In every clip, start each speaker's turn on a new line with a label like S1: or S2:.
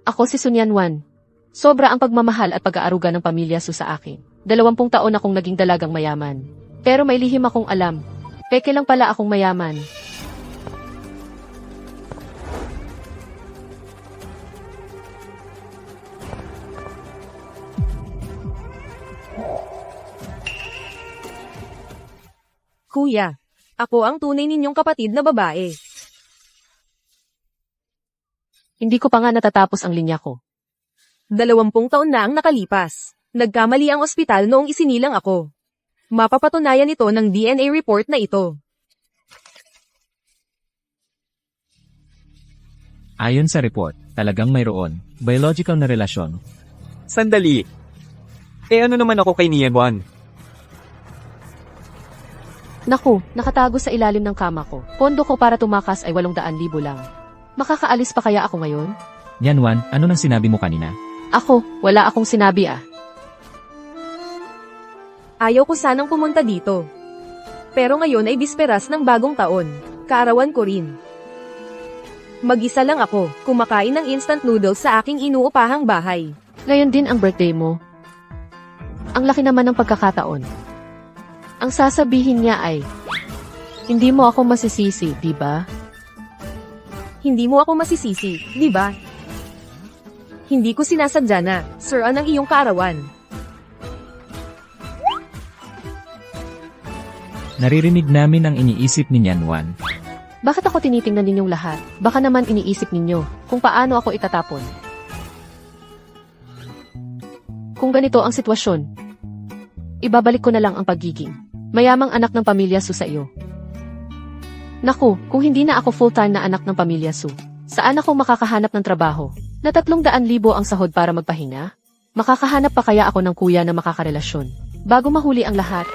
S1: Ako si Sun Yanwan. Sobra ang pagmamahal at pag-aaruga ng pamilya Su sa akin. 20 taon akong naging dalagang mayaman. Pero may lihim akong alam. Peke lang pala akong mayaman.
S2: Kuya, ako ang tunay ninyong kapatid na babae.
S1: Hindi ko pa nga natatapos ang linya ko.
S2: 20 taon na ang nakalipas. Nagkamali ang ospital noong isinilang ako. Mapapatunayan ito ng DNA report na ito.
S3: Ayon sa report, talagang mayroon biological na relasyon.
S4: Sandali. Ano naman ako kay Nianwan?
S1: Naku, nakatago sa ilalim ng kama ko. Pondo ko para tumakas ay 800,000 lang. Makakaalis pa kaya ako ngayon?
S3: Yanwan, ano nang sinabi mo kanina?
S1: Ako, wala akong sinabi ah.
S2: Ayaw ko sanang pumunta dito. Pero ngayon ay bisperas ng bagong taon. Kaarawan ko rin. Mag-isa lang ako, kumakain ng instant noodles sa aking inuupahang bahay.
S1: Ngayon din ang birthday mo. Ang laki naman ng pagkakataon. Ang sasabihin niya ay, hindi mo ako masisisi, di ba?
S2: Hindi mo ako masisisi, di ba? Hindi ko sinasadya na, sir, ang iyong kaarawan.
S3: Naririnig namin ang iniisip ni Yanwan.
S1: Bakit ako tinitingnan ninyong lahat? Baka naman iniisip ninyo kung paano ako itatapon. Kung ganito ang sitwasyon, ibabalik ko na lang ang pagiging mayamang anak ng pamilya Su sa iyo. Naku, kung hindi na ako full-time na anak ng pamilya Su, saan ako makakahanap ng trabaho? Na 300,000 ang sahod para magpahinga? Makakahanap pa kaya ako ng kuya na makakarelasyon? Bago mahuli ang lahat,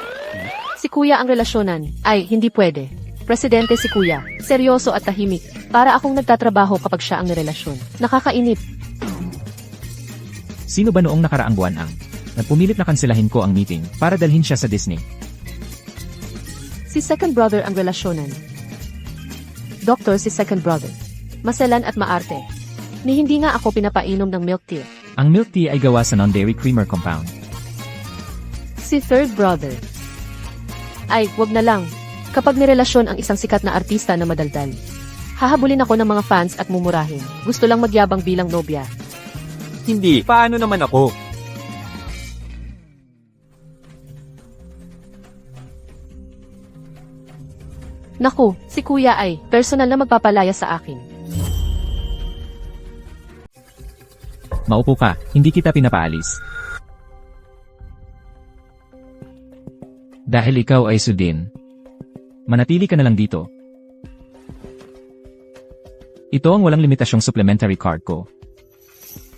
S1: si kuya ang relasyonan, ay hindi pwede. Presidente si kuya, seryoso at tahimik, para akong nagtatrabaho kapag siya ang nirelasyon. Nakakainip.
S3: Sino ba noong nakaraang buwan ang nagpumilit na kanselahin ko ang meeting para dalhin siya sa Disney?
S1: Si second brother ang relasyonan. Doktor si second brother. Maselan at maarte. Ni hindi nga ako pinapainom ng milk tea.
S3: Ang milk tea ay gawa sa non-dairy creamer compound.
S1: Si third brother. Ay, wag na lang. Kapag nirelasyon ang isang sikat na artista na madaldal, hahabulin ako ng mga fans at mumurahin. Gusto lang magyabang bilang nobya.
S4: Hindi. Paano naman ako?
S1: Naku, si kuya ay personal na magpapalaya sa akin.
S3: Maupo ka, hindi kita pinapaalis. Dahil ikaw ay Sudin, manatili ka na lang dito. Ito ang walang limitasyong supplementary card ko.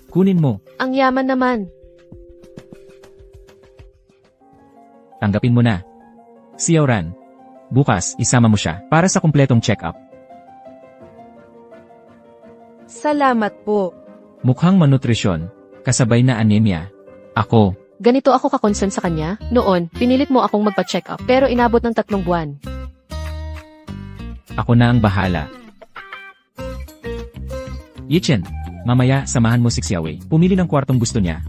S3: Kunin mo.
S1: Ang yaman naman.
S3: Tanggapin mo na. Si Auran. Bukas, isama mo siya para sa kumpletong check-up.
S2: Salamat po.
S3: Mukhang malnutrisyon, kasabay na anemia. Ako,
S1: Ganito ako ka-concern sa kanya. Noon, pinilit mo akong magpa-check up pero inabot ng 3 buwan.
S3: ako na ang bahala. Yichen, mamaya samahan mo si Xiaowei. Pumili ng kwartong gusto niya.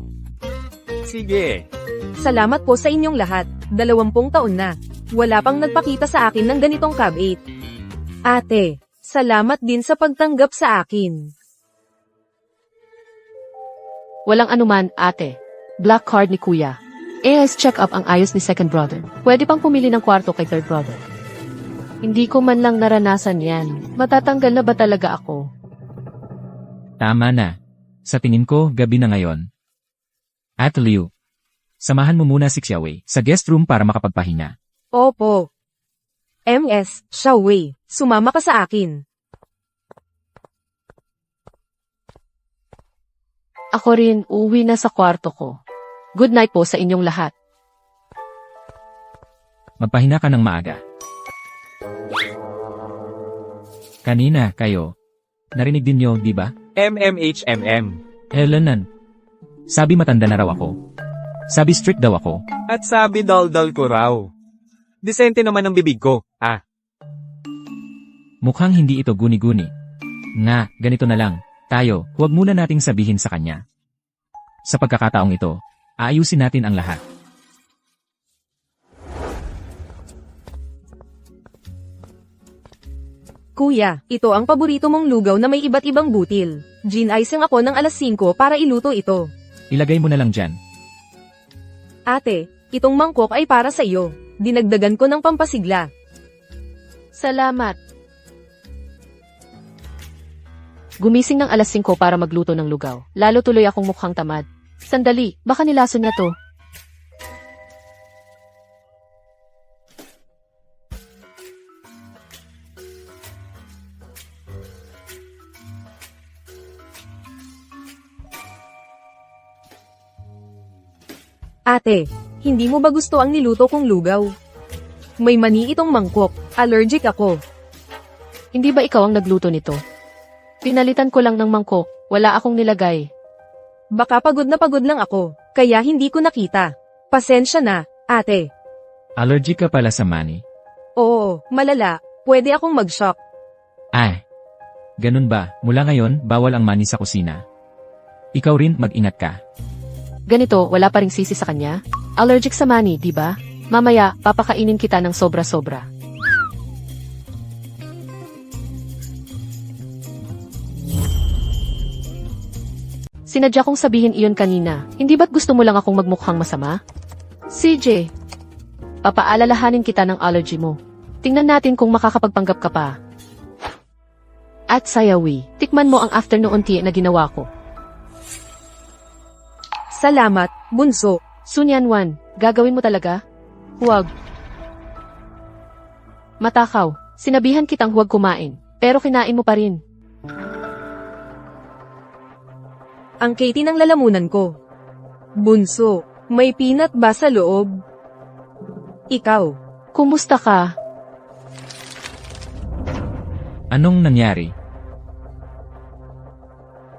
S4: Sige.
S2: Salamat po sa inyong lahat. 20 taon na. Wala pang nagpakita sa akin ng ganitong Cab 8. Ate, salamat din sa pagtanggap sa akin.
S1: Walang anuman, ate. Black card ni kuya. AS check-up ang ayos ni second brother. Pwede pang pumili ng kwarto kay third brother. Hindi ko man lang naranasan yan. Matatanggal na ba talaga ako?
S3: Tama na. Sa tingin ko, gabi na ngayon. At Liu, samahan mo muna si Xiaowei sa guest room para makapagpahinga.
S2: Opo. MS, Xiaowei, sumama ka sa akin.
S1: Ako rin, uuwi na sa kwarto ko. Good night po sa inyong lahat.
S3: Magpahinga ka ng maaga. Kanina, kayo. Narinig din niyo, di ba?
S4: MMHMM.
S3: Helenan. Sabi matanda na raw ako. Sabi strict daw ako.
S4: At sabi daldal ko raw. Disente naman ang bibig ko, ah.
S3: Mukhang hindi ito guni-guni. Nga, ganito na lang. Tayo, huwag muna nating sabihin sa kanya. Sa pagkakataong ito, aayusin natin ang lahat.
S2: Kuya, ito ang paborito mong lugaw na may iba't ibang butil. Gin-icing ako ng alas 5 para iluto ito.
S3: Ilagay mo na lang dyan.
S2: Ate, itong mangkok ay para sa iyo. Dinagdagan ko ng pampasigla.
S1: Salamat. Gumising ng alas 5 para magluto ng lugaw. Lalo tuloy akong mukhang tamad. Sandali, baka nilason na to.
S2: Ate, hindi mo ba gusto ang niluto kong lugaw? May mani itong mangkok. Allergic ako.
S1: Hindi ba ikaw ang nagluto nito? Pinalitan ko lang ng mangkok, wala akong nilagay.
S2: Baka pagod lang ako, kaya hindi ko nakita. Pasensya na, ate.
S3: Allergic ka pala sa mani.
S2: Oo, malala. Pwede akong mag-shock.
S3: Ay, ganun ba? Mula ngayon, bawal ang mani sa kusina. Ikaw rin, mag-ingat ka.
S1: Ganito, wala pa ring sisi sa kanya? Allergic sa mani, di ba? Mamaya, papakainin kita ng sobra-sobra. Sinadya kong sabihin iyon kanina, hindi ba't gusto mo lang akong magmukhang masama? CJ, papaalalahanin kita ng allergy mo. Tingnan natin kung makakapagpanggap ka pa. At Sayawi, tikman mo ang afternoon tea na ginawa ko.
S2: Salamat, bunso.
S1: Sunyanwan, gagawin mo talaga? Huwag. Matakaw, sinabihan kitang huwag kumain, pero kinain mo pa rin.
S2: Ang Katie ng lalamunan ko. Bunso, may peanut ba sa loob? Ikaw.
S1: Kumusta ka?
S3: Anong nangyari?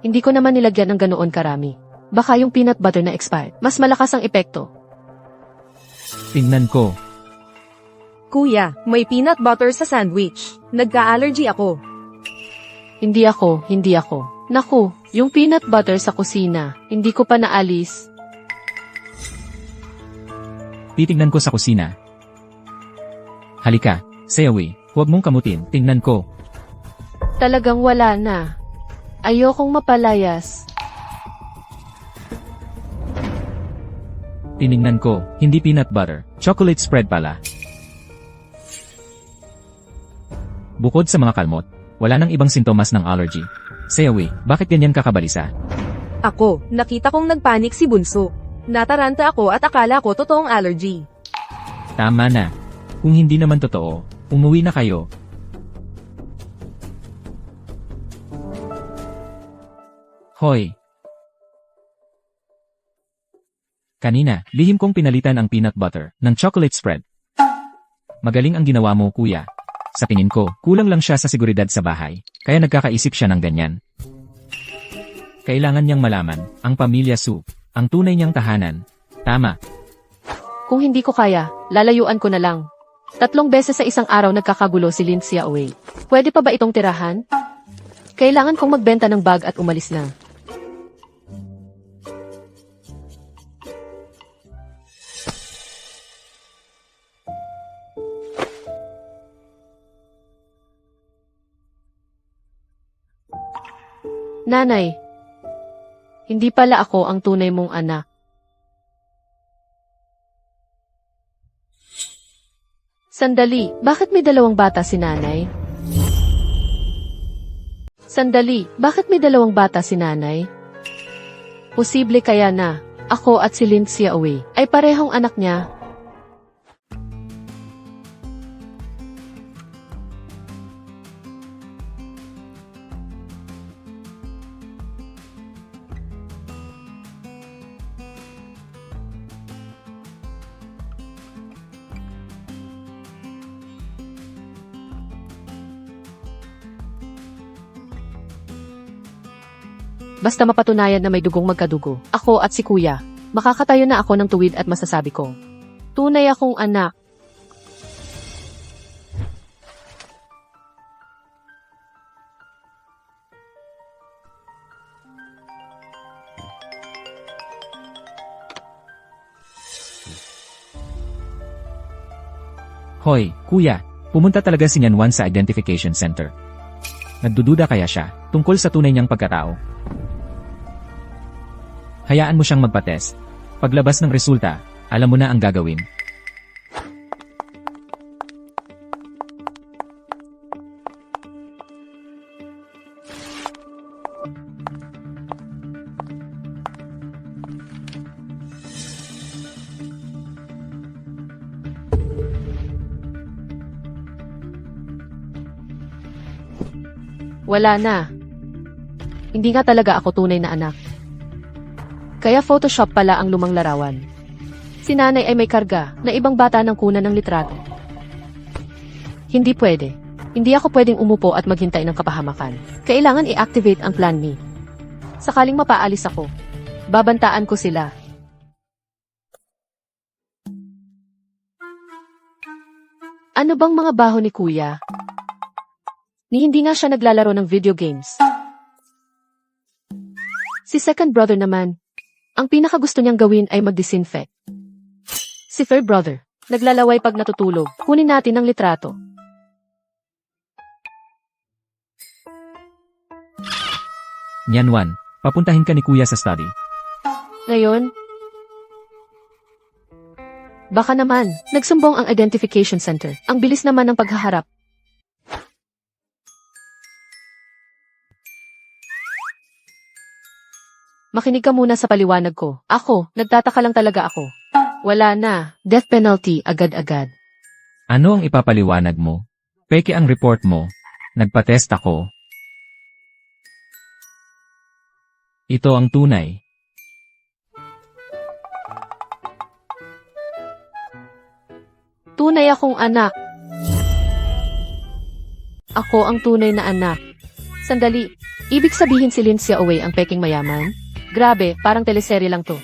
S1: Hindi ko naman nilagyan ng ganoon karami. Baka yung peanut butter na expired. Mas malakas ang epekto.
S3: Tingnan ko.
S2: Kuya, may peanut butter sa sandwich. Nagka-allergy ako.
S1: Hindi ako. Naku, yung peanut butter sa kusina. Hindi ko pa naalis.
S3: Titignan ko sa kusina. Halika, Sayawi, huwag mong kamutin, tingnan ko.
S1: Talagang wala na. Ayokong mapalayas.
S3: Tiningnan ko, hindi peanut butter, chocolate spread pala. Bukod sa mga kalmot, wala nang ibang sintomas ng allergy. Sayawi, bakit ganyan kakabalisa?
S2: Ako, nakita kong nagpanik si bunso. Nataranta ako at akala ko totoong allergy.
S3: Tama na. Kung hindi naman totoo, umuwi na kayo. Hoy! Kanina, lihim kong pinalitan ang peanut butter ng chocolate spread. Magaling ang ginawa mo, kuya. Sa tingin ko, kulang lang siya sa seguridad sa bahay, kaya nagkakaisip siya ng ganyan. Kailangan niyang malaman, ang pamilya Su, ang tunay niyang tahanan. Tama.
S1: Kung hindi ko kaya, lalayuan ko na lang. 3 beses sa isang araw nagkakagulo si Lindsay away. Pwede pa ba itong tirahan? Kailangan kong magbenta ng bag at umalis na. Nanay, hindi pala ako ang tunay mong anak. Sandali, bakit may 2 bata si nanay? Sandali, bakit may 2 bata si nanay? Posible kaya na, ako at si Lindsay away, ay parehong anak niya? Basta mapatunayan na may dugong magkadugo, ako at si kuya, makakatayo na ako ng tuwid at masasabi ko, tunay akong anak.
S3: Hoy, kuya, pumunta talaga si Nyan Wan sa identification center. Nagdududa kaya siya tungkol sa tunay niyang pagkatao? Hayaan mo siyang magpa-test. Paglabas ng resulta, alam mo na ang gagawin.
S1: Wala na. Hindi nga talaga ako tunay na anak. Kaya Photoshop pala ang lumang larawan. Si nanay ay may karga na ibang bata ng kuna ng litrato. Hindi pwede. Hindi ako pwedeng umupo at maghintay ng kapahamakan. Kailangan i-activate ang Plan Me. Sakaling mapaalis ako, babantaan ko sila. Ano bang mga baho ni kuya? Ni hindi nga siya naglalaro ng video games. Si second brother naman, ang pinakagusto niyang gawin ay mag-disinfect. Si third brother, naglalaway pag natutulog. Kunin natin ang litrato.
S3: Nyan Wan, papuntahin ka ni kuya sa study.
S1: Ngayon, baka naman, nagsumbong ang identification center. Ang bilis naman ng paghaharap. Makinig ka muna sa paliwanag ko. Ako, nagtataka lang talaga ako. Wala na, death penalty agad-agad.
S3: Ano ang ipapaliwanag mo? Peke ang report mo. Nagpa-test ako. Ito ang tunay.
S1: Tunay akong anak. Ako ang tunay na anak. Sandali, ibig sabihin si Lin Xiaowei ang peking mayaman? Grabe, parang teleserye lang to.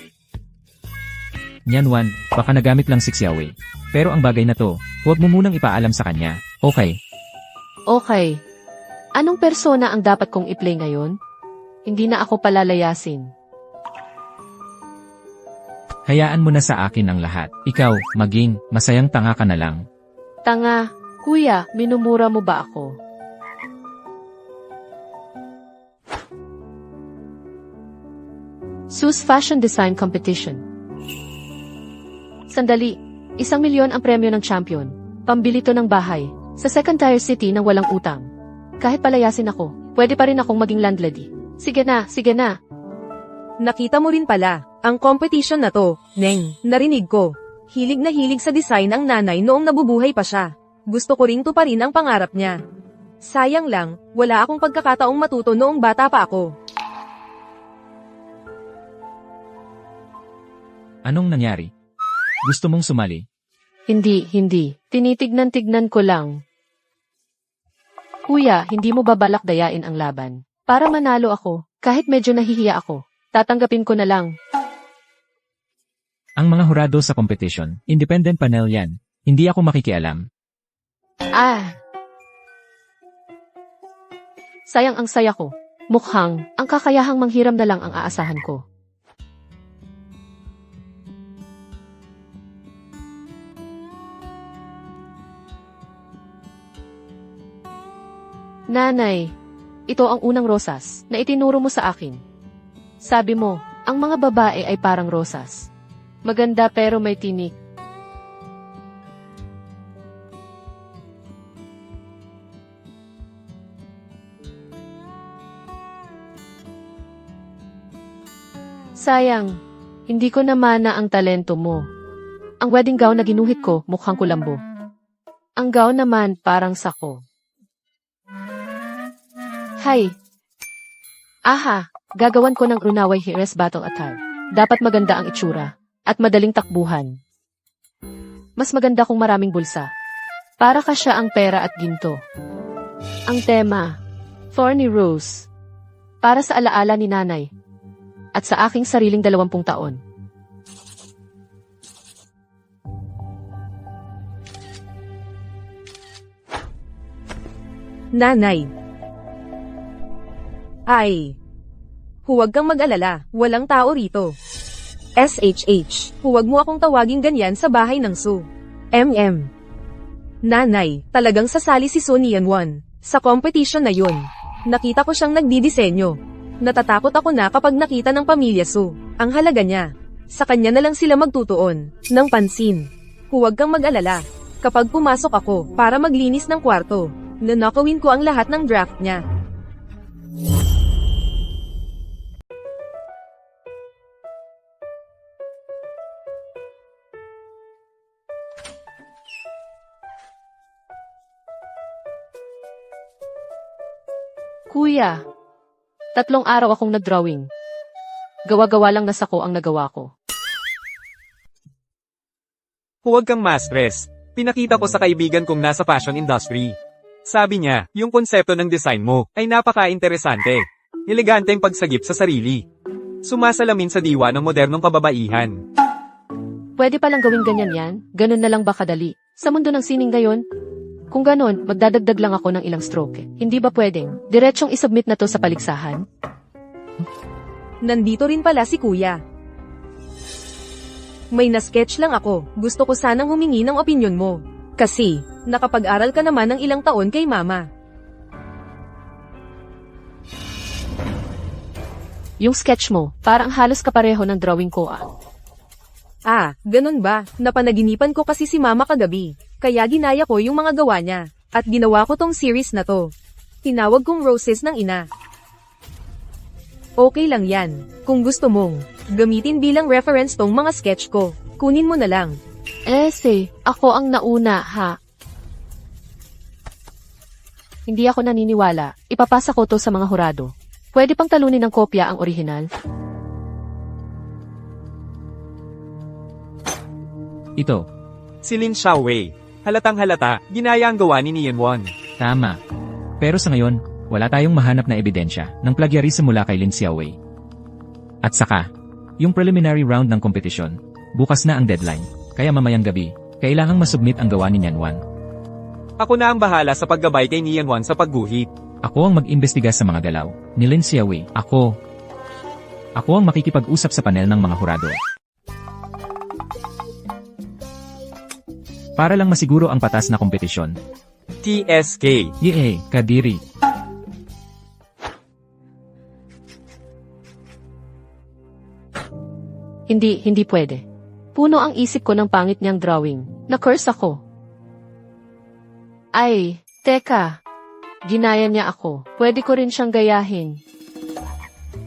S3: Nyan Wan, baka nagamit lang si Xiaowei. Pero ang bagay na to, huwag mo munang ipaalam sa kanya. Okay.
S1: Okay. Anong persona ang dapat kong i-play ngayon? Hindi na ako palalayasin.
S3: Hayaan mo na sa akin ang lahat. Ikaw, maging, masayang tanga ka na lang.
S1: Tanga, kuya, minumura mo ba ako? Sus Fashion Design Competition. Sandali, 1,000,000 ang premyo ng champion. Pambili to ng bahay, sa second tier city nang walang utang. Kahit palayasin ako, pwede pa rin akong maging landlady. Sige na, sige na.
S2: Nakita mo rin pala, ang competition na to, Neng, narinig ko. Hilig na hilig sa design ang nanay noong nabubuhay pa siya. Gusto ko ring tuparin ang pangarap niya. Sayang lang, wala akong pagkakataong matuto noong bata pa ako.
S3: Anong nangyari? Gusto mong sumali?
S1: Hindi. Tinitignan-tignan ko lang. Kuya, hindi mo babalak dayain ang laban. Para manalo ako, kahit medyo nahihiya ako, tatanggapin ko na lang.
S3: Ang mga hurado sa competition, independent panel yan. Hindi ako makikialam.
S1: Sayang ang saya ko. Mukhang, ang kakayahang manghiram na lang ang aasahan ko. Nanay, ito ang unang rosas na itinuro mo sa akin. Sabi mo, ang mga babae ay parang rosas. Maganda pero may tinik. Sayang, hindi ko namana ang talento mo. Ang wedding gown na ginuhit ko mukhang kulambo. Ang gown naman parang sako. Hay! Aha! Gagawan ko ng runaway heroes battle attire. Dapat maganda ang itsura. At madaling takbuhan. Mas maganda kung maraming bulsa. Para ka siya ang pera at ginto. Ang tema, Thorny Rose. Para sa alaala ni nanay. At sa aking sariling 20 taon.
S2: Nanay. Ay. Huwag kang mag-alala, walang tao rito. SHH, huwag mo akong tawaging ganyan sa bahay ng Sue. MM. Nanay, talagang sasali si Sun Yanwon. Sa competition na yun. Nakita ko siyang nagdidisenyo. Natatakot ako na kapag nakita ng pamilya Su. Ang halaga niya. Sa kanya na lang sila magtutuon. Ng pansin. Huwag kang mag-alala. Kapag pumasok ako, para maglinis ng kwarto, nanakawin ko ang lahat ng draft niya.
S1: Kuya, 3 araw akong nag-drawing. Gawa-gawa lang na sako ang nagawa ko.
S4: Huwag kang ma-stress. Pinakita ko sa kaibigan kong nasa fashion industry. Sabi niya, yung konsepto ng design mo ay napaka-interesante. Eleganteng pagsagip sa sarili. Sumasalamin sa diwa ng modernong kababaihan.
S1: Pwede palang gawing ganyan yan? Ganun na lang ba kadali? Sa mundo ng sining ngayon? Kung ganon, magdadagdag lang ako ng ilang stroke. Hindi ba pwedeng? Diretsyong isubmit na to sa paligsahan?
S2: Nandito rin pala si Kuya. May na-sketch lang ako. Gusto ko sanang humingi ng opinyon mo. Kasi, nakapag-aral ka naman ng ilang taon kay Mama.
S1: Yung sketch mo, parang halos kapareho ng drawing ko
S2: Ah, ganun ba? Napanaginipan ko kasi si Mama kagabi. Kaya ginaya ko yung mga gawa niya. At ginawa ko tong series na to. Tinawag kong Roses ng Ina. Okay lang yan. Kung gusto mong gamitin bilang reference tong mga sketch ko, kunin mo na lang.
S1: Ako ang nauna, ha? Hindi ako naniniwala. Ipapasa ko to sa mga hurado. Pwede pang talunin ng kopya ang orihinal?
S3: Ito,
S4: Si Lin Xiaowei. Halatang halata, ginaya ang gawa ni Nianwon.
S3: tama. Pero sa ngayon, wala tayong mahanap na ebidensya ng plagiarism mula kay Lin Xiaowei. At saka, yung preliminary round ng kompetisyon, bukas na ang deadline, kaya mamayang gabi, kailangang masubmit ang gawa ni Nianwan.
S4: Ako na ang bahala sa paggabay kay Nianwon sa pagguhit.
S3: Ako ang mag-imbestiga sa mga galaw ni Lin Xiaowei. Ako ang makikipag-usap sa panel ng mga hurado. Para lang masiguro ang patas na kompetisyon.
S4: TSK.
S3: Yee, Kadiri.
S1: Hindi pwede. Puno ang isip ko ng pangit niyang drawing. Na-curse ako. Ay, teka. Ginaya niya ako. Pwede ko rin siyang gayahin.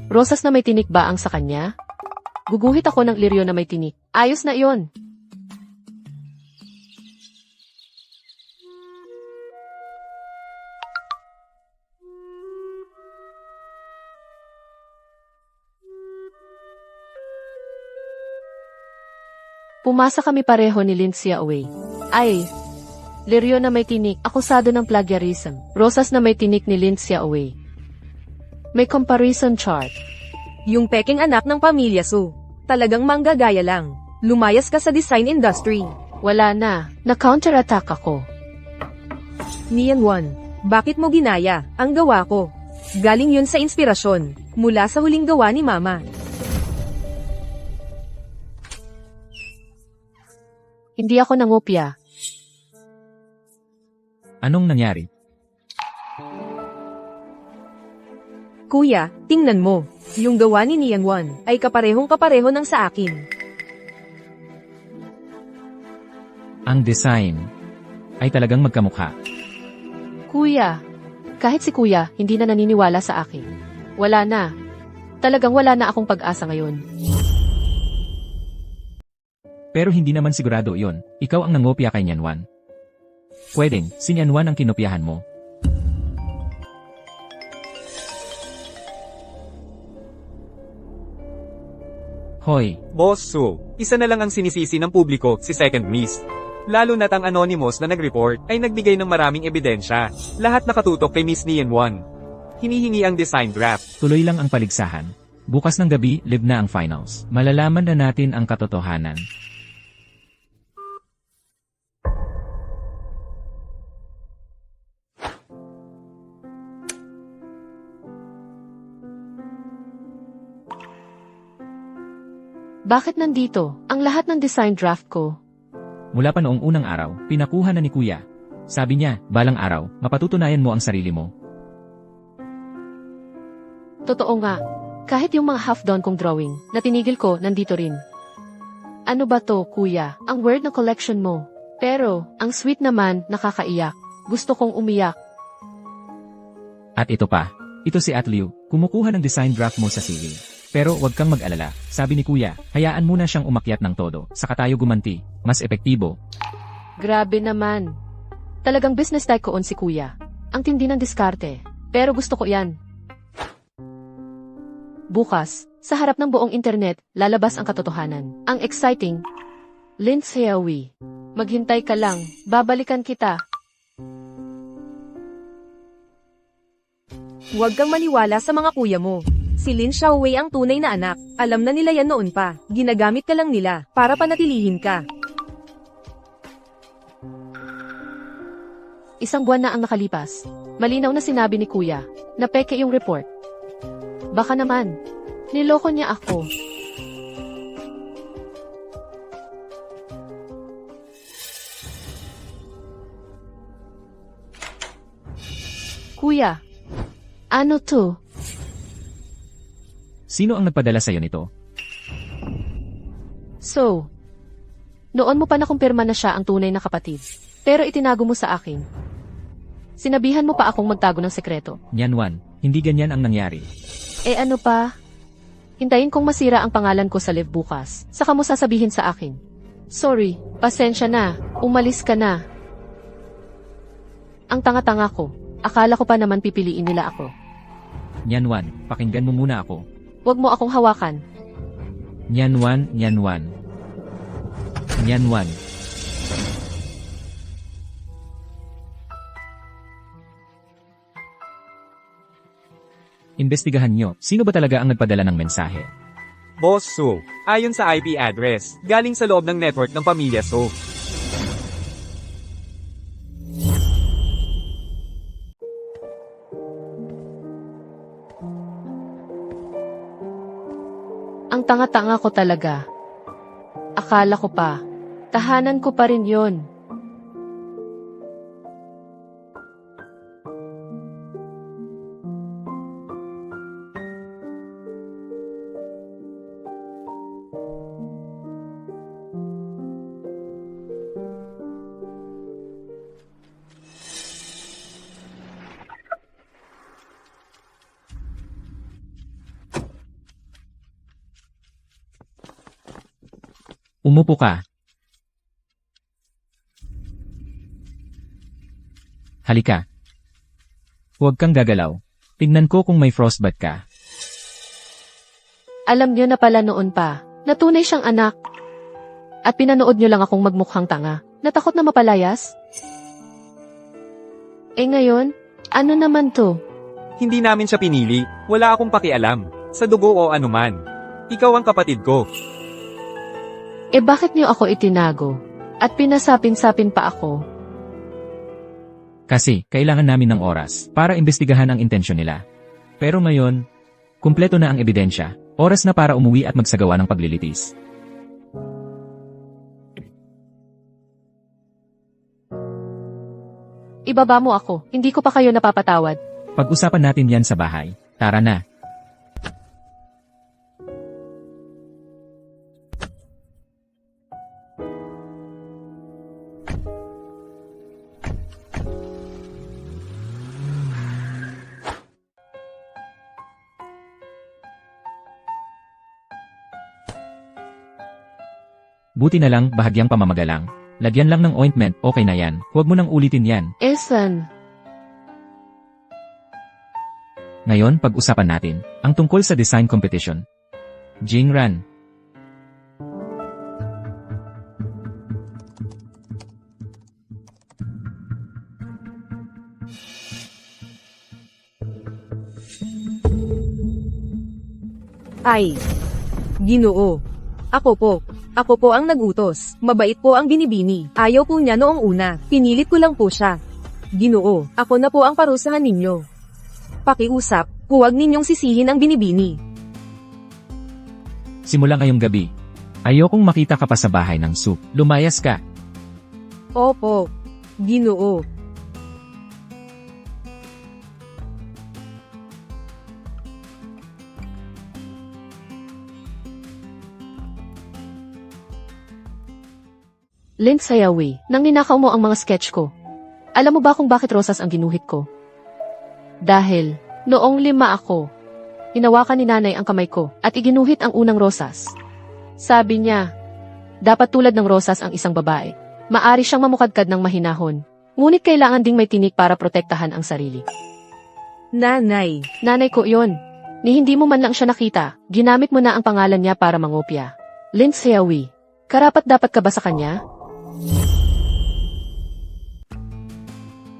S1: Rosas na may tinik ba ang sa kanya? Guguhit ako ng liryo na may tinik. Ayos na iyon. Pumasa kami pareho ni Lin Xiaowei. Ay, liryo na may tinik, akusado ng plagiarism. Rosas na may tinik ni Lin Xiaowei. May comparison chart.
S2: Yung peking anak ng pamilya Su. Talagang manggagaya lang. Lumayas ka sa design industry.
S1: Wala na, na-counterattack ako.
S2: Nianwon, bakit mo ginaya ang gawa ko? Galing yun sa inspirasyon, mula sa huling gawa ni Mama.
S1: Hindi ako nangopya.
S3: Anong nangyari?
S2: Kuya, tingnan mo. Yung gawa ni Nianwon ay kaparehong-kapareho ng sa akin.
S3: Ang design ay talagang magkamukha.
S1: Kuya, kahit si kuya, hindi na naniniwala sa akin. Wala na. Talagang wala na akong pag-asa ngayon.
S3: Pero hindi naman sigurado iyon. Ikaw ang nangopya kay Nianwan. Pwedeng, si Nianwan ang kinopyahan mo. Hoy,
S4: Boss Su, isa na lang ang sinisisi ng publiko, si Second Miss. Lalo na't ang anonymous na nag-report ay nagbigay ng maraming ebidensya. Lahat nakatutok kay Miss Nianwan. Hinihingi ang design draft.
S3: tuloy lang ang paligsahan. Bukas ng gabi, live na ang finals. Malalaman na natin ang katotohanan.
S1: Bakit nandito? Ang lahat ng design draft ko.
S3: Mula pa noong unang araw, pinakuha na ni Kuya. Sabi niya, balang araw, mapatutunayan mo ang sarili mo.
S1: Totoo nga. Kahit yung mga half-done kong drawing, na tinigil ko, nandito rin. Ano ba to, kuya? Ang word na collection mo. Pero, ang sweet naman, nakakaiyak. Gusto kong umiyak.
S3: At ito pa. Ito si Atliu, kumukuha ng design draft mo sa CV. Pero wag kang mag-alala, sabi ni kuya, hayaan muna siyang umakyat ng todo, saka tayo gumanti, mas epektibo.
S1: Grabe naman. Talagang business tycoon si kuya. Ang tindi ng diskarte. Pero gusto ko yan. Bukas, sa harap ng buong internet, lalabas ang katotohanan. Ang exciting. Lindsay Xiaowi. Maghintay ka lang, babalikan kita.
S2: Huwag kang maniwala sa mga kuya mo. Si Lin Xiaowei ang tunay na anak. Alam na nila yan noon pa. Ginagamit ka lang nila para panatilihin ka.
S1: Isang buwan na ang nakalipas. Malinaw na sinabi ni kuya, na peke yung report. Baka naman, niloko niya ako. Kuya, ano to?
S3: Sino ang nagpadala sa'yo nito?
S1: So, noon mo pa nakumpirma na siya ang tunay na kapatid. Pero itinago mo sa akin. Sinabihan mo pa akong magtago ng sekreto.
S3: Nyanwan, hindi ganyan ang nangyari.
S1: Eh ano pa? Hintayin kong masira ang pangalan ko sa live bukas. Saka mo sasabihin sa akin. Sorry, pasensya na. Umalis ka na. Ang tanga-tanga ko. Akala ko pa naman pipiliin nila ako.
S3: Nyanwan, pakinggan mo muna ako.
S1: Huwag mo akong hawakan.
S3: Nyanwan, Nyanwan. Nyanwan. Imbestigahan nyo, sino ba talaga ang nagpadala ng mensahe?
S4: Boss Su, ayon sa IP address, galing sa loob ng network ng pamilya Su.
S1: Ang tanga-tanga ko talaga. Akala ko pa. Tahanan ko pa rin yon.
S3: Umupo ka. Halika. Huwag kang gagalaw. Tignan ko kung may frostbite ka.
S1: Alam niyo na pala noon pa, na tunay siyang anak. At pinanood niyo lang akong magmukhang tanga. Natakot na mapalayas? Eh ngayon, ano naman to?
S4: Hindi namin siya pinili, wala akong pakialam, sa dugo o anuman. Ikaw ang kapatid ko.
S1: Eh bakit niyo ako itinago? At pinasapin-sapin pa ako?
S3: Kasi, kailangan namin ng oras para imbestigahan ang intensyon nila. Pero ngayon, kumpleto na ang ebidensya. Oras na para umuwi at magsagawa ng paglilitis.
S1: Ibaba mo ako, hindi ko pa kayo napapatawad.
S3: Pag-usapan natin yan sa bahay. Tara na. Buti na lang, bahagyang pamamagalang. Lagyan lang ng ointment, okay na yan. Huwag mo nang ulitin yan.
S1: Esan,
S3: Ngayon, pag-usapan natin ang tungkol sa design competition. Jingran.
S2: Ay, Ginoo. Ako po ang nagutos. Mabait po ang binibini. Ayaw po niya noong una. Pinilit ko lang po siya. Ginoo, ako na po ang parusahan ninyo. Pakiusap, huwag ninyong sisihin ang binibini.
S3: Simula ngayong gabi. Ayokong makita ka pa sa bahay ng soup. Lumayas ka.
S2: Opo. Ginoo,
S1: Lindsay Away, nang ninakaw mo ang mga sketch ko. Alam mo ba kung bakit rosas ang ginuhit ko? Dahil, noong 5 ako, hinawakan ni nanay ang kamay ko at iginuhit ang unang rosas. Sabi niya, dapat tulad ng rosas ang isang babae. Maari siyang mamukadkad ng mahinahon. Ngunit kailangan ding may tinik para protektahan ang sarili.
S2: Nanay.
S1: Nanay ko yon. Ni hindi mo man lang siya nakita, ginamit mo na ang pangalan niya para mangopya. Lindsay Away, karapat dapat ka ba sa kanya?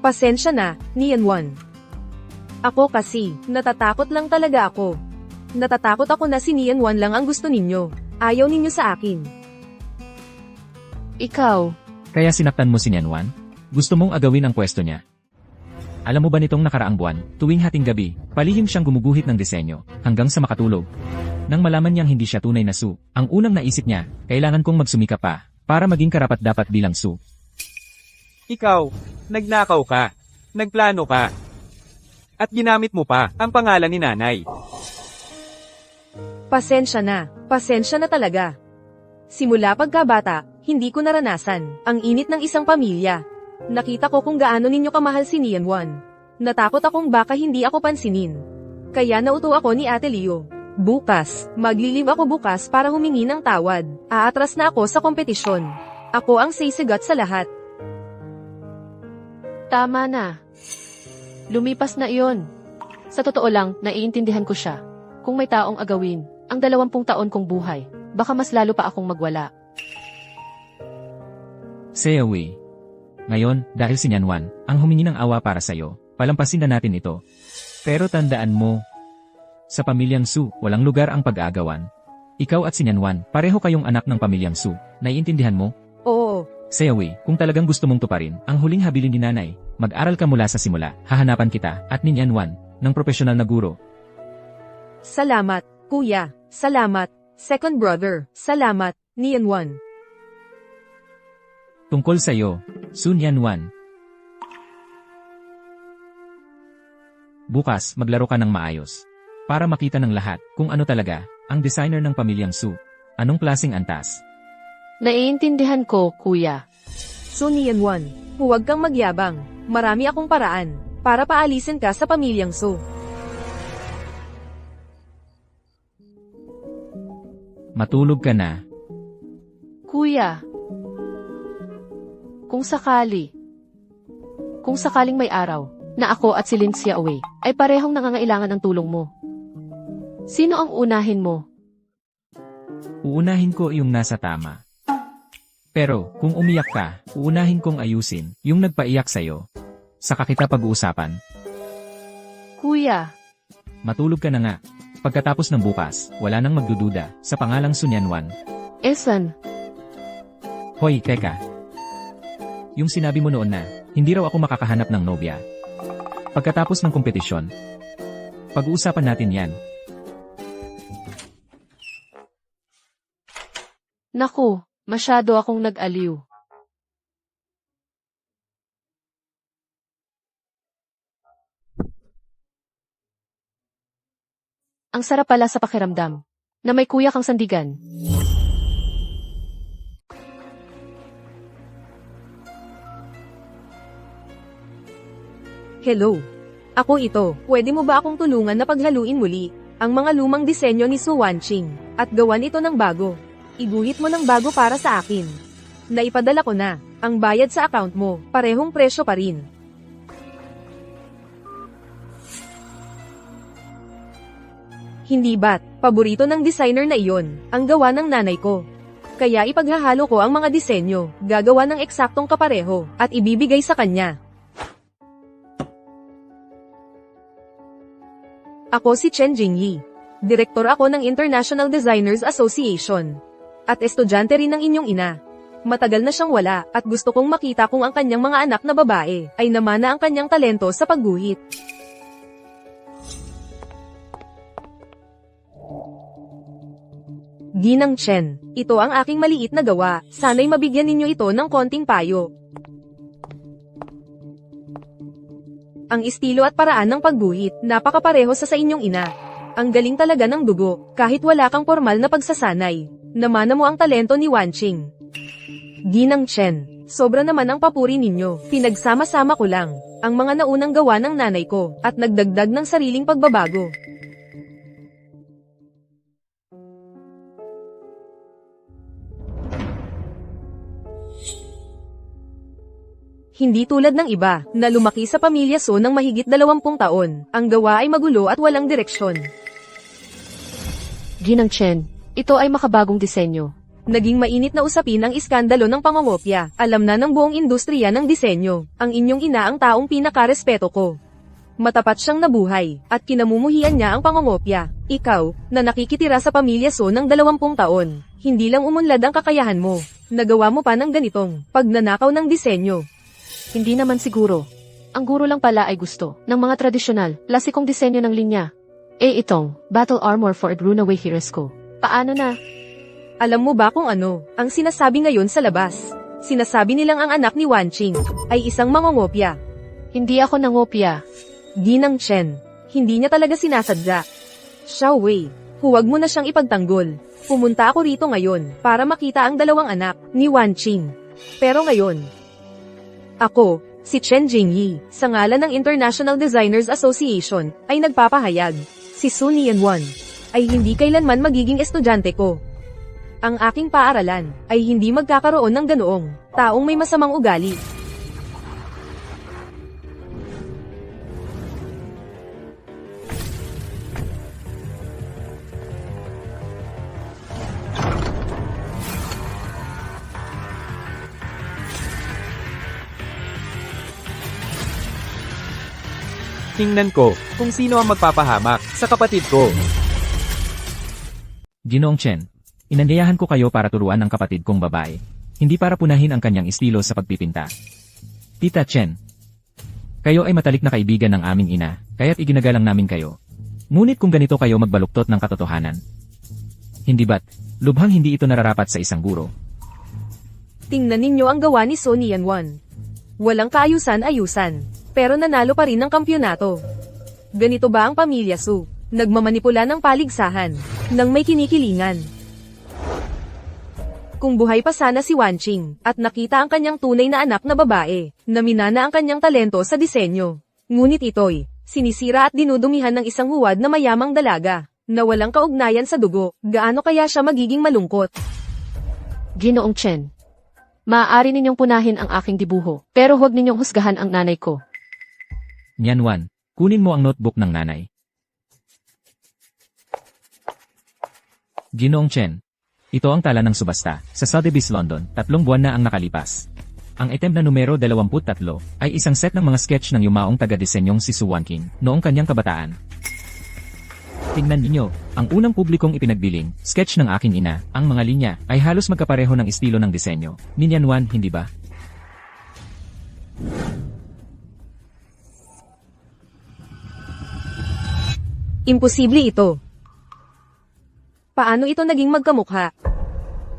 S2: Pasensya na, Nian Wan. Ako kasi, natatakot lang talaga ako. Natatakot ako na si Nian Wan lang ang gusto ninyo. Ayaw ninyo sa akin.
S1: Ikaw,
S3: Kaya sinaktan mo si Nianwan? Gusto mong agawin ang pwesto niya? Alam mo ba nitong nakaraang buwan, tuwing hating gabi, palihim siyang gumuguhit ng disenyo, hanggang sa makatulog. Nang malaman niyang hindi siya tunay na Su, ang unang naisip niya, kailangan kong magsumika pa, para maging karapat-dapat bilang Su.
S4: Ikaw, nagnakaw ka. Nagplano ka. At ginamit mo pa ang pangalan ni nanay.
S2: Pasensya na talaga. Simula pagkabata, hindi ko naranasan ang init ng isang pamilya. Nakita ko kung gaano ninyo kamahal si Nian Wan. Natakot akong baka hindi ako pansinin. Kaya nauto ako ni Ate Leo. Bukas, maglilib ako bukas para humingi ng tawad. Aatras na ako sa kompetisyon. Ako ang sisigat sa lahat.
S1: tama na. Lumipas na iyon. Sa totoo lang, naiintindihan ko siya. Kung may taong agawin, ang 20 taon kong buhay, baka mas lalo pa akong magwala.
S3: Say away. Ngayon, dahil si Nianwan, ang humingi ng awa para sa'yo, palampasin na natin ito. Pero tandaan mo, sa pamilyang Su, walang lugar ang pag-aagawan. Ikaw at si Nianwan, pareho kayong anak ng pamilyang Su. Naiintindihan mo?
S2: Oo,
S3: Say away, kung talagang gusto mong tuparin, ang huling habilin ni nanay, mag-aral ka mula sa simula, hahanapan kita, at ni Nianwan, ng profesional na guro.
S2: salamat, kuya. Salamat, second brother. Salamat, Nian Wan.
S3: Tungkol sa'yo, Su Nianwan. Bukas, maglaro ka ng maayos. Para makita ng lahat kung ano talaga ang designer ng pamilyang Su. Anong klaseng antas?
S1: Naiintindihan ko, kuya.
S2: So Nian Wan, huwag kang magyabang. Marami akong paraan para paalisin ka sa pamilyang Su.
S3: Matulog ka na.
S1: Kuya. Kung sakaling may araw, na ako at si Lindsay Away, ay parehong nangangailangan ng tulong mo. Sino ang unahin mo?
S3: Uunahin ko yung nasa tama. Pero, kung umiyak ka, uunahin kong ayusin yung nagpaiyak sa'yo. Saka kita pag-uusapan.
S1: Kuya.
S3: Matulog ka na nga. Pagkatapos ng bukas, wala nang magdududa sa pangalang Su Nianwan.
S1: Esan.
S3: Hoy, teka. Yung sinabi mo noon na, hindi raw ako makakahanap ng nobya. Pagkatapos ng kompetisyon, pag-uusapan natin yan.
S1: Naku, masyado akong nag-aliw. Ang sarap pala sa pakiramdam, na may kuya kang sandigan.
S2: Hello. Ako ito. Pwede mo ba akong tulungan na paghaluin muli ang mga lumang disenyo ni Su Wanqing at gawan ito ng bago? Iguhit mo ng bago para sa akin. Naipadala ko na. Ang bayad sa account mo, parehong presyo pa rin. Hindi ba't, paborito ng designer na iyon, ang gawa ng nanay ko. Kaya ipaghahalo ko ang mga disenyo, gagawa ng eksaktong kapareho, at ibibigay sa kanya. Ako si Chen Jingyi. Direktor ako ng International Designers Association. At estudyante rin ng inyong ina. Matagal na siyang wala, at gusto kong makita kung ang kanyang mga anak na babae, ay namana ang kanyang talento sa pagguhit. Ginang Chen, ito ang aking maliit na gawa, sana'y mabigyan ninyo ito ng konting payo. Ang estilo at paraan ng pagguhit, napakapareho sa inyong ina. Ang galing talaga ng dugo, kahit wala kang formal na pagsasanay. Namana mo ang talento ni Wanqing. Ginang Chen, sobra naman ang papuri ninyo. Pinagsama-sama ko lang ang mga naunang gawa ng nanay ko at nagdagdag ng sariling pagbabago. Hindi tulad ng iba, na lumaki sa pamilya So ng mahigit 20 taon. Ang gawa ay magulo at walang direksyon.
S1: Ginang Chen, ito ay makabagong disenyo.
S2: Naging mainit na usapin ang iskandalo ng pangongopya. Alam na ng buong industriya ng disenyo. Ang inyong ina ang taong pinakarespeto ko. Matapat siyang nabuhay, at kinamumuhian niya ang pangongopya. Ikaw, na nakikitira sa pamilya So ng 20 taon, hindi lang umunlad ang kakayahan mo. Nagawa mo pa ng ganitong pagnanakaw ng disenyo.
S1: Hindi naman siguro. Ang guro lang pala ay gusto ng mga tradisyonal, klasikong disenyo ng linya. Itong, battle armor for a runaway heroes ko. Paano na?
S2: Alam mo ba kung ano ang sinasabi ngayon sa labas? Sinasabi nilang ang anak ni Wanqing ay isang mangongopya.
S1: Hindi ako nangopya.
S2: Ginang Chen, hindi niya talaga sinasadya. Xiao Wei, huwag mo na siyang ipagtanggol. Pumunta ako rito ngayon para makita ang dalawang anak ni Wanqing. Pero ngayon, ako, si Chen Jingyi, sa ngalan ng International Designers Association, ay nagpapahayag. Si Su Nianwan ay hindi kailanman magiging estudyante ko. Ang aking paaralan ay hindi magkakaroon ng ganoong taong may masamang ugali.
S4: Tingnan ko kung sino ang magpapahamak sa kapatid ko.
S3: Ginoong Chen, inanyayahan ko kayo para turuan ang kapatid kong babae. Hindi para punahin ang kanyang estilo sa pagpipinta. Tita Chen, kayo ay matalik na kaibigan ng aming ina, kaya't iginagalang namin kayo. Ngunit kung ganito kayo magbaluktot ng katotohanan, hindi ba't, lubhang hindi ito nararapat sa isang guro?
S2: Tingnan ninyo ang gawa ni Su Nianwan. Walang kaayusan-ayusan, pero nanalo pa rin ng kampyonato. Ganito ba ang pamilya Su? Nagmamanipula ng paligsahan, nang may kinikilingan. Kung buhay pa sana si Wanqing, at nakita ang kanyang tunay na anak na babae, na minana ang kanyang talento sa disenyo. Ngunit ito'y, sinisira at dinudumihan ng isang huwad na mayamang dalaga, na walang kaugnayan sa dugo. Gaano kaya siya magiging malungkot?
S1: Ginoong Chen, maaari ninyong punahin ang aking dibuho, pero huwag ninyong husgahan ang nanay ko.
S3: Nianwan, kunin mo ang notebook ng nanay. Ginoong Chen, ito ang tala ng subasta, sa Sotheby's London, 3 buwan na ang nakalipas. Ang item na numero 23 ay isang set ng mga sketch ng yumaong taga-disenyong si Su Wanqing noong kanyang kabataan. Tingnan ninyo, ang unang publikong ipinagbiling, sketch ng aking ina, ang mga linya ay halos magkapareho ng estilo ng disenyo. Ni Nianwan, hindi ba?
S2: Imposible ito. Paano ito naging magkamukha?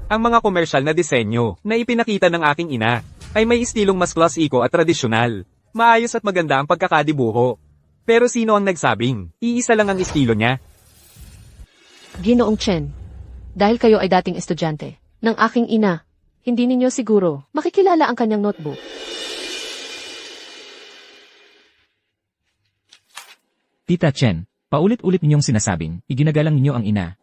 S4: Ang mga komersyal na disenyo na ipinakita ng aking ina ay may estilong mas klasiko at tradisyonal. Maayos at maganda ang pagkakadibuho. Pero sino ang nagsabing, iisa lang ang estilo niya?
S1: Ginoong Chen, dahil kayo ay dating estudyante ng aking ina, hindi ninyo siguro makikilala ang kanyang notebook.
S3: Tita Chen, paulit-ulit ninyong sinasabing, iginagalang ninyo ang ina.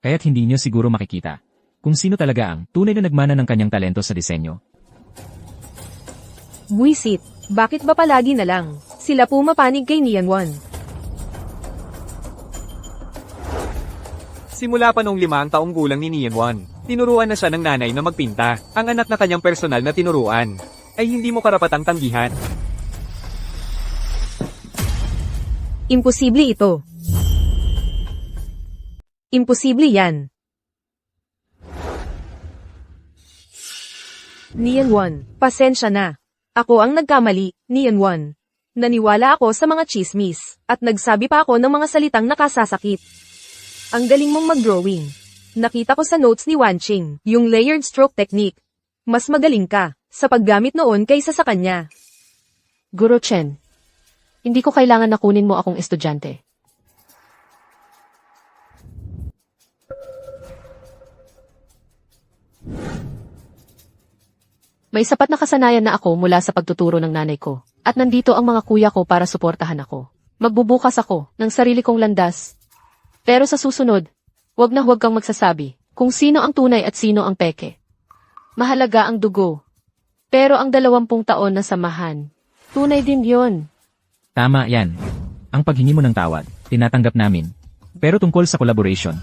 S3: Kaya't hindi nyo siguro makikita kung sino talaga ang tunay na nagmana ng kanyang talento sa disenyo.
S2: Buisit, bakit ba palagi na lang sila pumapanig kay Nianwan?
S4: Simula pa noong 5 taong gulang ni Nianwan, tinuruan na siya ng nanay na magpinta. Ang anak na kanyang personal na tinuruan ay hindi mo karapatang tanggihan.
S2: Imposible ito. Imposible yan. Nianwan, pasensya na. Ako ang nagkamali, Nianwan. Naniwala ako sa mga chismis, at nagsabi pa ako ng mga salitang nakasasakit. Ang galing mong mag-drawing. Nakita ko sa notes ni Wanqing, yung layered stroke technique. Mas magaling ka sa paggamit noon kaysa sa kanya.
S1: Guro Chen, hindi ko kailangan na kunin mo akong estudyante. May sapat na kasanayan na ako mula sa pagtuturo ng nanay ko. At nandito ang mga kuya ko para suportahan ako. Magbubukas ako ng sarili kong landas. Pero sa susunod, huwag kang magsasabi kung sino ang tunay at sino ang peke. Mahalaga ang dugo. Pero ang 20 taon na samahan, tunay din yon.
S3: Tama yan. Ang paghingi mo ng tawad, tinatanggap namin. Pero tungkol sa collaboration,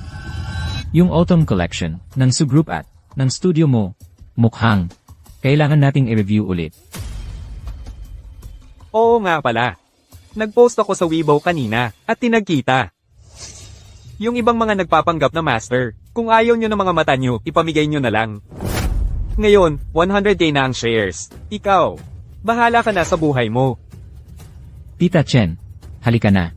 S3: yung Autumn Collection ng Su Group at ng studio mo, mukhang kailangan nating i-review ulit.
S4: Oo nga pala. Nag-post ako sa Weibo kanina at tinagkita. Yung ibang mga nagpapanggap na master, kung ayaw nyo ng mga mata nyo, ipamigay nyo na lang. Ngayon, 100k na ang shares. Ikaw, bahala ka na sa buhay mo.
S3: Tita Chen, halika na.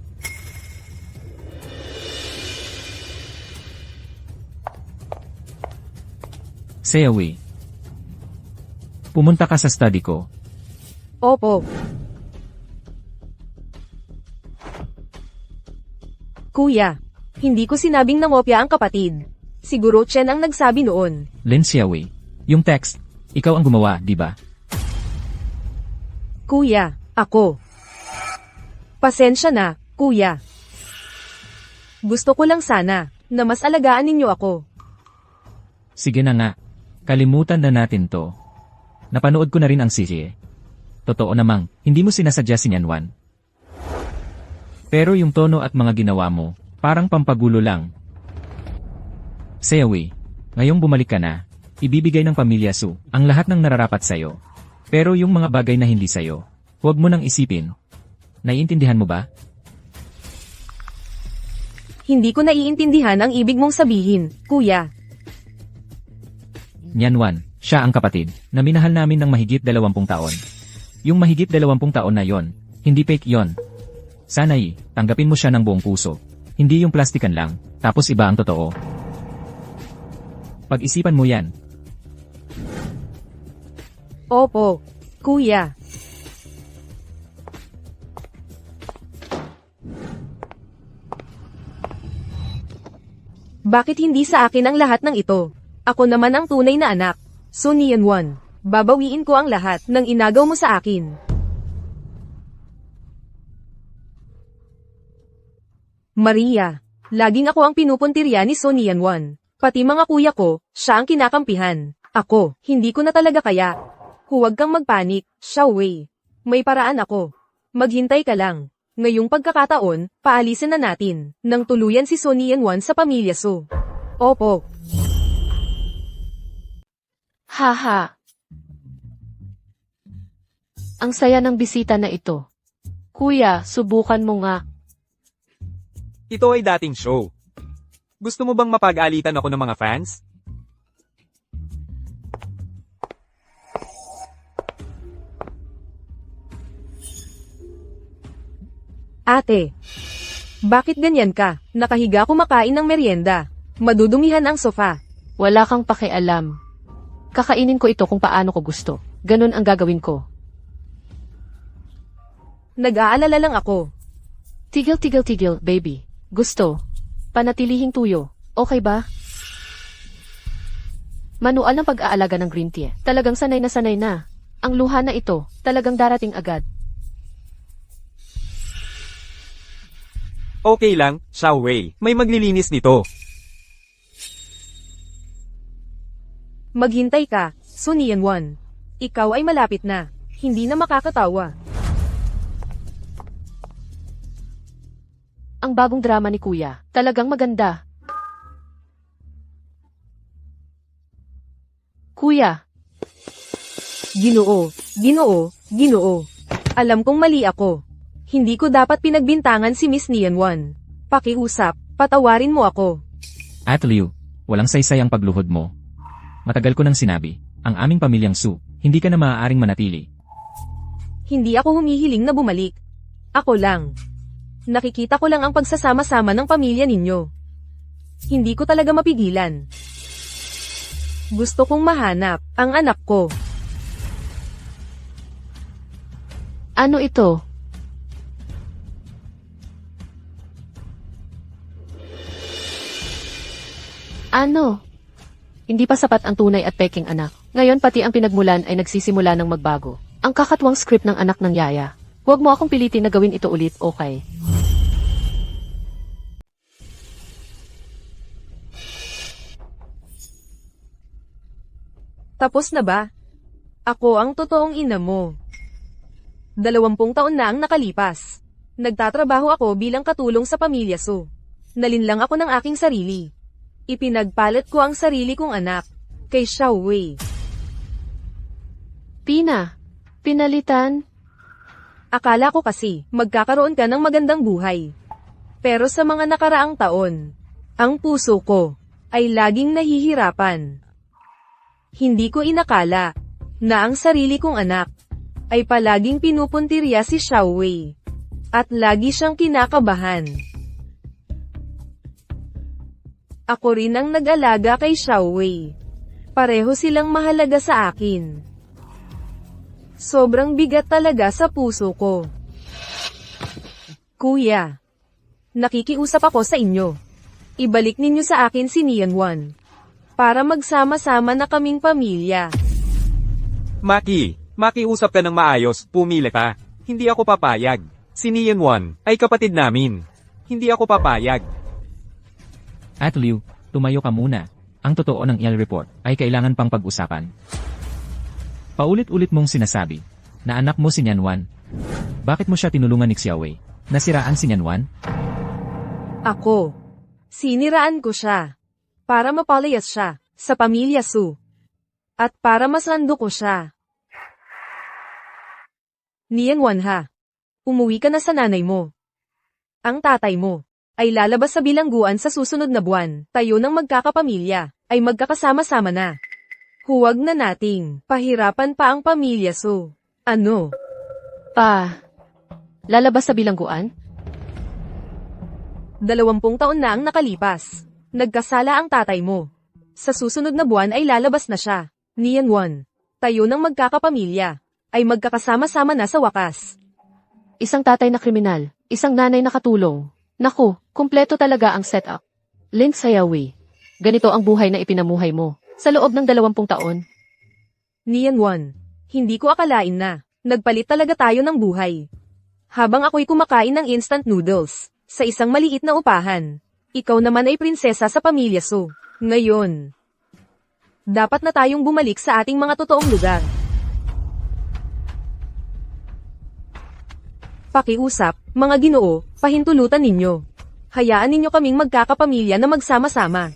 S3: Seawi. Pumunta ka sa study ko.
S2: Opo. Kuya, hindi ko sinabing nangopya ang kapatid. Siguro Chen ang nagsabi noon.
S3: Lin Xiaowei. Yung text, ikaw ang gumawa, di ba?
S2: Kuya, ako. Pasensya na, kuya. Gusto ko lang sana na mas alagaan ninyo ako.
S3: Sige na nga. Kalimutan na natin to. Napanood ko na rin ang serie. Totoo namang, hindi mo sinasadya si Nianwan. Pero yung tono at mga ginawa mo, parang pampagulo lang. Seawi, ngayong bumalik ka na, ibibigay ng pamilya Su ang lahat ng nararapat sa'yo. Pero yung mga bagay na hindi sa'yo, huwag mo nang isipin. Naiintindihan mo ba?
S2: Hindi ko naiintindihan ang ibig mong sabihin, kuya.
S3: Nianwan, siya ang kapatid, na minahal namin ng mahigit 20 taon. Yung mahigit 20 taon na yon, hindi fake yon. Sana'y, tanggapin mo siya ng buong puso. Hindi yung plastikan lang, tapos iba ang totoo. Pag-isipan mo yan.
S2: Opo, kuya. Bakit hindi sa akin ang lahat ng ito? Ako naman ang tunay na anak. Su Nianwan. Babawiin ko ang lahat ng inagaw mo sa akin. Maria. Laging ako ang pinupuntirya ni Su Nianwan. Pati mga kuya ko, siya ang kinakampihan. Ako, hindi ko na talaga kaya. Huwag kang magpanik, Xiaowei. May paraan ako. Maghintay ka lang. Ngayong pagkakataon, paalisin na natin nang tuluyan si Su Nianwan sa pamilya Su. Opo.
S1: Haha. Ang saya ng bisita na ito. Kuya, subukan mo nga.
S4: Ito ay dating show. Gusto mo bang mapag-alitan ako ng mga fans?
S2: Ate. Bakit ganyan ka? Nakahiga kumakain ng merienda. Madudumihan ang sofa.
S1: Wala kang pakialam. Kakainin ko ito kung paano ko gusto. Ganun ang gagawin ko.
S2: Nag-aalala lang ako.
S1: Tigil, baby. Gusto. Panatilihing tuyo. Okay ba? Manual ng pag-aalaga ng green tea. Talagang sanay na. Ang luha na ito, talagang darating agad.
S4: Okay lang, Xiaowei. May maglilinis nito.
S2: Maghintay ka, Su Nianwan. Ikaw ay malapit na. Hindi na makakatawa.
S1: Ang bagong drama ni Kuya, talagang maganda. Kuya,
S2: Ginoo. Alam kong mali ako. Hindi ko dapat pinagbintangan si Miss Nianwan. Pakiusap, patawarin mo ako.
S3: At Liu, walang saysay ang pagluhod mo. Matagal ko nang sinabi, ang aming pamilyang Su, hindi ka na maaaring manatili.
S2: Hindi ako humihiling na bumalik. Ako lang. Nakikita ko lang ang pagsasama-sama ng pamilya ninyo. Hindi ko talaga mapigilan. Gusto kong mahanap ang anak ko.
S1: ano ito? Ano? Hindi pa sapat ang tunay at peking anak. Ngayon pati ang pinagmulan ay nagsisimula ng magbago. Ang kakatwang script ng anak ng yaya. Huwag mo akong pilitin na gawin ito ulit, okay?
S2: Tapos na ba? Ako ang totoong ina mo. 20 taon na ang nakalipas. Nagtatrabaho ako bilang katulong sa pamilya Su. Nalinlang ako ng aking sarili. Ipinagpalit ko ang sarili kong anak, kay Xiao Wei.
S1: Pina, pinalitan?
S2: Akala ko kasi, magkakaroon ka ng magandang buhay. Pero sa mga nakaraang taon, ang puso ko, ay laging nahihirapan. Hindi ko inakala, na ang sarili kong anak, ay palaging pinupuntirya si Xiao Wei. At lagi siyang kinakabahan. Ako rin ang nag-alaga kay Xiao Wei. Pareho silang mahalaga sa akin. Sobrang bigat talaga sa puso ko. Kuya, nakikiusap ako sa inyo. Ibalik ninyo sa akin si Nian Wan. Para magsama-sama na kaming pamilya.
S4: Maki, makiusap ka ng maayos, pumili ka. Hindi ako papayag. Si Nian Wan ay kapatid namin. Hindi ako papayag.
S3: At Liu, tumayo ka muna. Ang totoo ng EL report ay kailangan pang pag-usapan. Paulit-ulit mong sinasabi na anak mo si Nian Wan. Bakit mo siya tinulungan ni Xiao Wei? Nasiraan si Nian Wan?
S2: Ako. Siniraan ko siya. Para mapalayas siya sa pamilya Su. At para masando ko siya. Nian Wan ha. Umuwi ka na sa nanay mo. Ang tatay mo ay lalabas sa bilangguan sa susunod na buwan. Tayo ng magkakapamilya ay magkakasama-sama na. Huwag na nating pahirapan pa ang pamilya Su. Ano?
S1: Lalabas sa bilangguan?
S2: 20 taon na ang nakalipas. Nagkasala ang tatay mo. Sa susunod na buwan ay lalabas na siya. Nian Wan. Tayo ng magkakapamilya ay magkakasama-sama na sa wakas.
S1: Isang tatay na kriminal, isang nanay na katulong. Naku, kumpleto talaga ang setup. Lin Xiao Wei. Ganito ang buhay na ipinamuhay mo. Sa loob ng 20 taon.
S2: Nian Wan. Hindi ko akalain na. Nagpalit talaga tayo ng buhay. Habang ako'y kumakain ng instant noodles. Sa isang maliit na upahan. Ikaw naman ay prinsesa sa pamilya Su. Ngayon. Dapat na tayong bumalik sa ating mga totoong lugar. Pakiusap, mga Ginoo, pahintulutan ninyo. Hayaan ninyo kaming magkakapamilya na magsama-sama.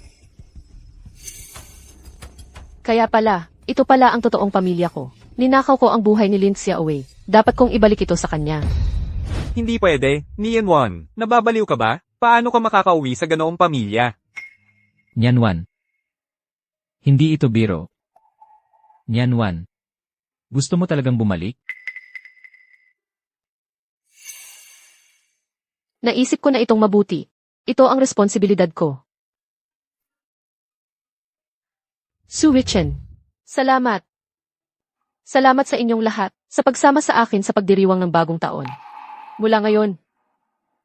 S1: Kaya pala, ito pala ang totoong pamilya ko. Ninakaw ko ang buhay ni Lin Xiao Wei. Dapat kong ibalik ito sa kanya.
S4: Hindi pwede, Nian Wan. Nababaliw ka ba? Paano ka makakauwi sa ganoong pamilya?
S3: Nian Wan. Hindi ito biro. Nian Wan. Gusto mo talagang bumalik?
S1: Naisip ko na itong mabuti. Ito ang responsibilidad ko. Su Richen. Salamat. Salamat sa inyong lahat, sa pagsama sa akin sa pagdiriwang ng bagong taon. Mula ngayon,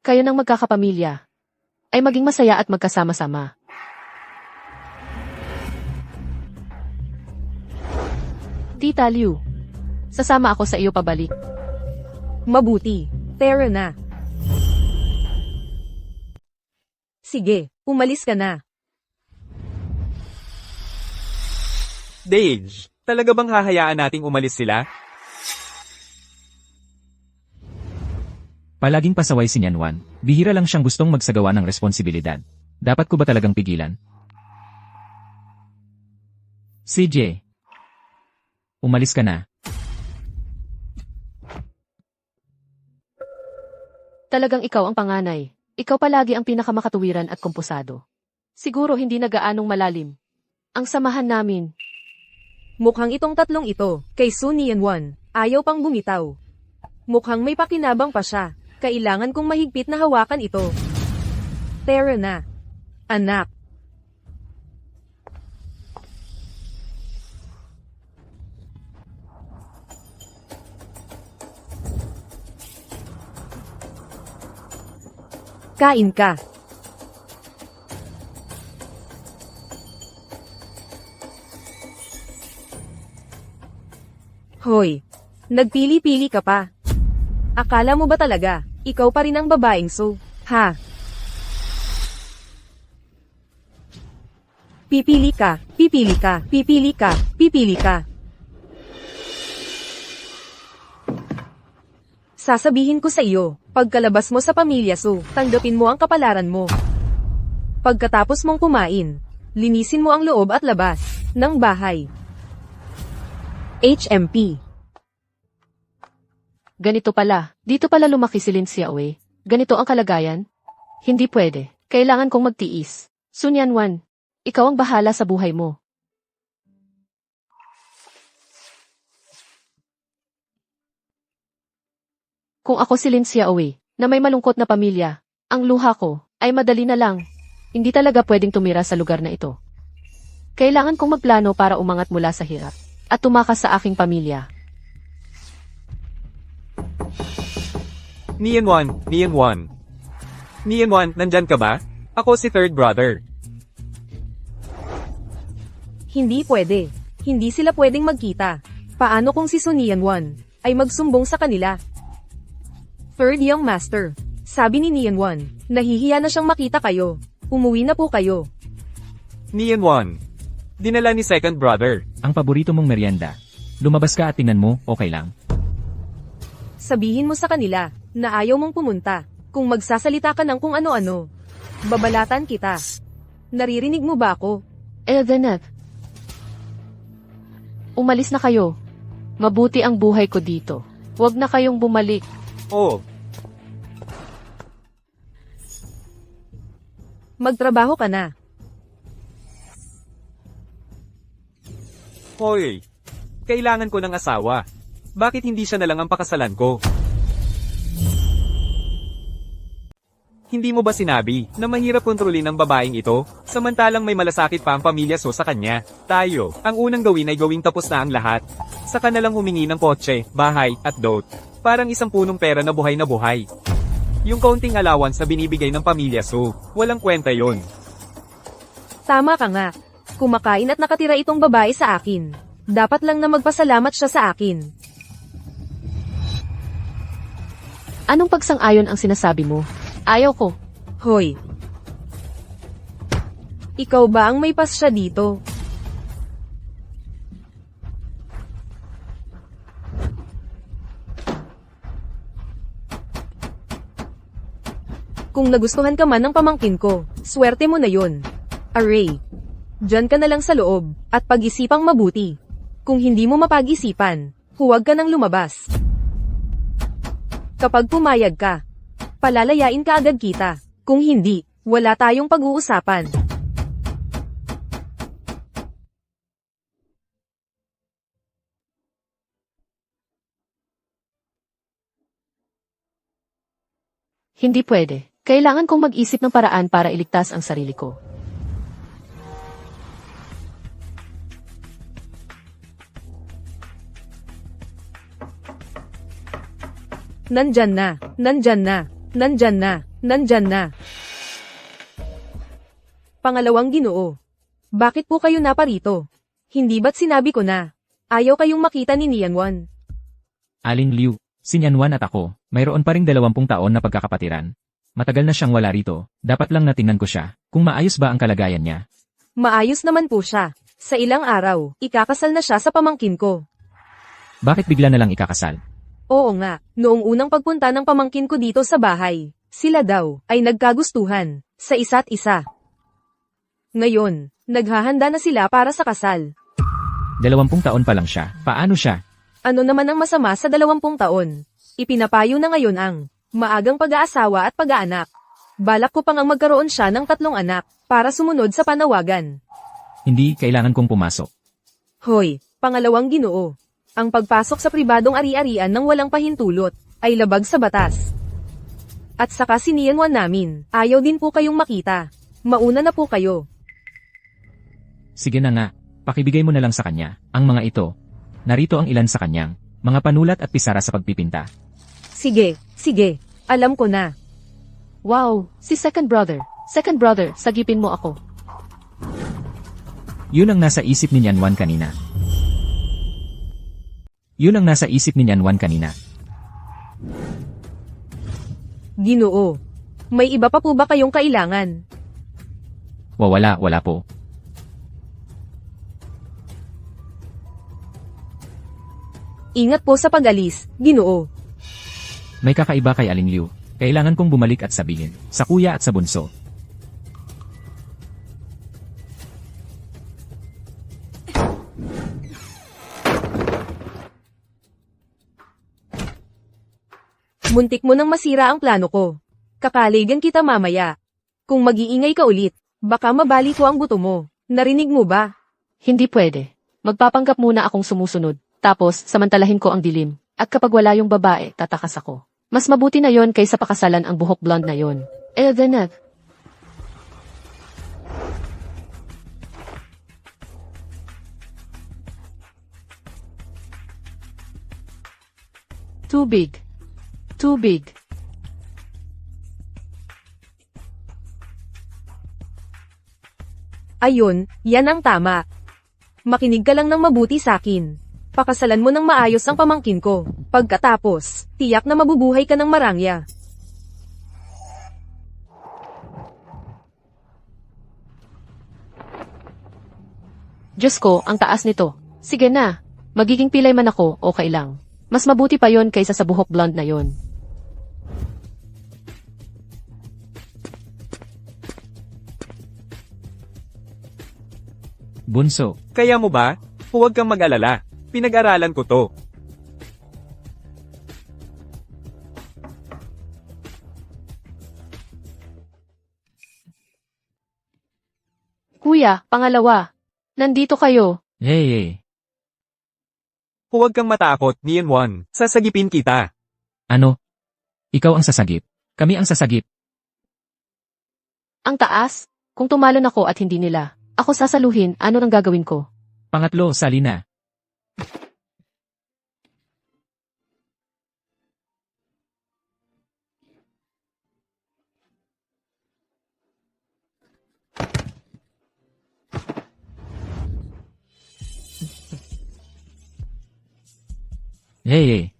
S1: kayo ng magkakapamilya, ay maging masaya at magkasama-sama. Tita Liu, sasama ako sa iyo pabalik.
S2: Mabuti. Tara na. Sige, umalis ka na.
S4: Dage, talaga bang hahayaan nating umalis sila?
S3: Palaging pasaway si Nian Wan. Bihira lang siyang gustong magsagawa ng responsibilidad. Dapat ko ba talagang pigilan? CJ. Umalis ka na.
S1: Talagang ikaw ang panganay. Ikaw palagi ang pinakamakatuwiran at komposado. Siguro hindi na gaanong malalim. Ang samahan namin.
S2: Mukhang itong tatlong ito, kay Su Nian Wan, ayaw pang bumitaw. Mukhang may pakinabang pa siya. Kailangan kong mahigpit na hawakan ito. Tara na. Anak. Kain ka. Hoy, nagpili-pili ka pa. Akala mo ba talaga, ikaw pa rin ang babaeng so, ha? Pipili ka, pipili ka, pipili ka, pipili ka. Sasabihin ko sa iyo, pagkalabas mo sa pamilya so, tanggapin mo ang kapalaran mo. Pagkatapos mong kumain, linisin mo ang loob at labas ng bahay. HMP.
S1: Ganito pala, dito pala lumaki si Lin Xiaowei. Ganito ang kalagayan? Hindi pwede. Kailangan kong magtiis. Sun Yanwan, ikaw ang bahala sa buhay mo. Kung ako si Lin Xiaowei, na may malungkot na pamilya, ang luha ko ay madali na lang. Hindi talaga pwedeng tumira sa lugar na ito. Kailangan kong magplano para umangat mula sa hirap at tumakas sa aking pamilya.
S4: Nianwan, Nianwan. Nianwan, nandyan ka ba? Ako si third brother.
S2: Hindi pwede. Hindi sila pwedeng magkita. Paano kung si Sun Yanwan ay magsumbong sa kanila? Third young master. Sabi ni Nianwan, nahihiya na siyang makita kayo. Umuwi na po kayo.
S4: Nianwan. Dinala ni second brother.
S3: Ang paborito mong merienda. Lumabas ka at tingnan mo, okay lang.
S2: Sabihin mo sa kanila na ayaw mong pumunta. Kung magsasalita ka ng kung ano-ano, babalatan kita. Naririnig mo ba ako?
S1: Eldeneth, umalis na kayo. Mabuti ang buhay ko dito. Huwag na kayong bumalik.
S4: Oh,
S2: Magtrabaho ka na.
S4: hoy. Kailangan ko ng asawa. Bakit hindi siya na lang ang pakasalan ko? Hindi mo ba sinabi na mahirap kontrolin ang babaeng ito, samantalang may malasakit pa ang pamilya so sa kanya? Tayo, ang unang gawin ay gawing tapos na ang lahat. Saka na lang humingi ng kotse, bahay, at dote. Parang isang punong pera na buhay na buhay. Yung kaunting allowance na binibigay ng pamilya so, walang kwenta yon.
S2: Tama ka nga. Kumakain at nakatira itong babae sa akin. Dapat lang na magpasalamat siya sa akin.
S1: Anong pagsang-ayon ang sinasabi mo? Ayaw ko.
S2: Hoy. Ikaw ba ang may pas siya dito? Kung nagustuhan ka man ng pamangkin ko, swerte mo na yun. Array. Diyan ka na lang sa loob, at pag-isipang mabuti. Kung hindi mo mapag-isipan, huwag ka nang lumabas. Kapag pumayag ka, palalayain ka agad kita. Kung hindi, wala tayong pag-uusapan.
S1: Hindi pwede. Kailangan kong mag-isip ng paraan para iligtas ang sarili ko.
S2: Nandyan na, nandyan na, nandyan na, nandyan na. Pangalawang Ginoo. Bakit po kayo naparito? Hindi ba't sinabi ko na? Ayaw kayong makita ni Nianwan.
S3: Aling Liu, si Yanwan at ako, mayroon pa ring 20 taon na pagkakapatiran. Matagal na siyang wala rito, dapat lang natingnan ko siya, kung maayos ba ang kalagayan niya.
S2: Maayos naman po siya. Sa ilang araw, ikakasal na siya sa pamangkin ko.
S3: Bakit bigla na lang ikakasal?
S2: Oo nga, noong unang pagpunta ng pamangkin ko dito sa bahay, sila daw ay nagkagustuhan sa isa't isa. Ngayon, naghahanda na sila para sa kasal.
S3: 20 taon pa lang siya, paano siya?
S2: Ano naman ang masama sa 20 taon? Ipinapayo na ngayon ang maagang pag-aasawa at pag-aanak. Balak ko pang ang magkaroon siya ng 3 anak para sumunod sa panawagan.
S3: Hindi kailangan kong pumasok.
S2: Hoy, pangalawang Ginoo. Ang pagpasok sa pribadong ari-arian ng walang pahintulot ay labag sa batas. At saka si Nianwan namin, ayaw din po kayong makita. Mauna na po kayo.
S3: Sige na nga, pakibigay mo na lang sa kanya, ang mga ito. Narito ang ilan sa kanyang mga panulat at pisara sa pagpipinta.
S2: Sige, sige, alam ko na.
S1: Wow, si second brother. Second brother, sagipin mo ako.
S3: Yun ang nasa isip ni Yanwan kanina. Yun ang nasa isip ni Nyan Wan kanina.
S2: Ginoo. May iba pa po ba kayong kailangan?
S3: Wala po.
S2: Ingat po sa pag-alis, Ginoo.
S3: May kakaiba kay Aling Liu. Kailangan kong bumalik at sabihin, sa kuya at sa bunso.
S2: Muntik mo nang masira ang plano ko. Kakaligan kita mamaya. Kung mag-iingay ka ulit, baka mabali ko ang buto mo. Narinig mo ba?
S1: Hindi pwede. Magpapanggap muna akong sumusunod. Tapos, samantalahin ko ang dilim. At kapag wala yung babae, tatakas ako. Mas mabuti na yon kaysa pakasalan ang buhok blonde na yon. Eldeneth. Tubig. Tubig.
S2: Ayun, yan ang tama. Makinig ka lang ng mabuti sakin. Pakasalan mo ng maayos ang pamangkin ko. Pagkatapos, tiyak na mabubuhay ka ng marangya.
S1: Diyos ko, ang taas nito. Sige na. Magiging pilay man ako, okay lang. Mas mabuti pa yon kaysa sa buhok blonde na yon.
S3: Bunso,
S4: Kaya mo ba? Huwag kang mag-alala. Pinag-aralan ko to.
S1: Kuya, pangalawa. Nandito kayo.
S3: hey.
S4: Huwag kang matakot, Nian Wan. Sasagipin kita.
S3: Ano? Ikaw ang sasagip. Kami ang sasagip.
S1: Ang taas? Kung tumalon ako at hindi nila, ako sasaluhin, ano nang gagawin ko?
S3: Pangatlo, Salina. Hey.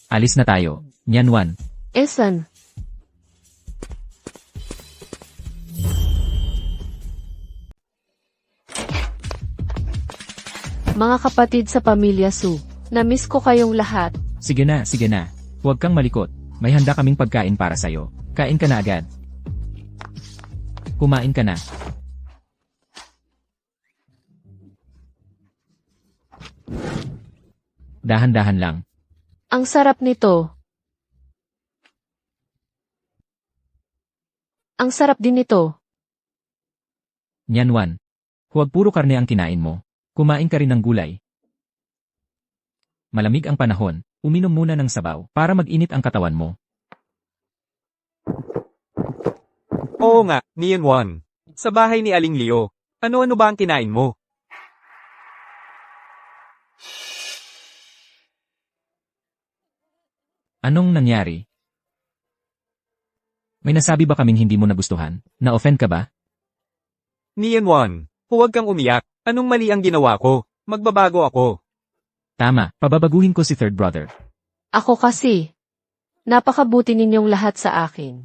S3: Alis na tayo, Nyan Wan.
S1: Esan. Mga kapatid sa pamilya Su, na-miss ko kayong lahat.
S3: Sige na. Huwag kang malikot. May handa kaming pagkain para sa'yo. Kain ka na agad. Kumain ka na. Dahan-dahan lang.
S1: Ang sarap nito. Ang sarap din nito.
S3: Nyan Wan. Huwag puro karne ang kinain mo. Kumain ka rin ng gulay. Malamig ang panahon. Uminom muna ng sabaw para mag-init ang katawan mo.
S4: Oo nga, Nian Wan. Sa bahay ni Aling Leo. Ano-ano ba ang kinain mo?
S3: Anong nangyari? May nasabi ba kaming hindi mo nagustuhan? Na-offend ka ba?
S4: Nian Wan, huwag kang umiyak. Anong mali ang ginawa ko? Magbabago ako.
S3: Tama, pababaguhin ko si third brother.
S1: Ako kasi. Napakabuti ninyong lahat sa akin.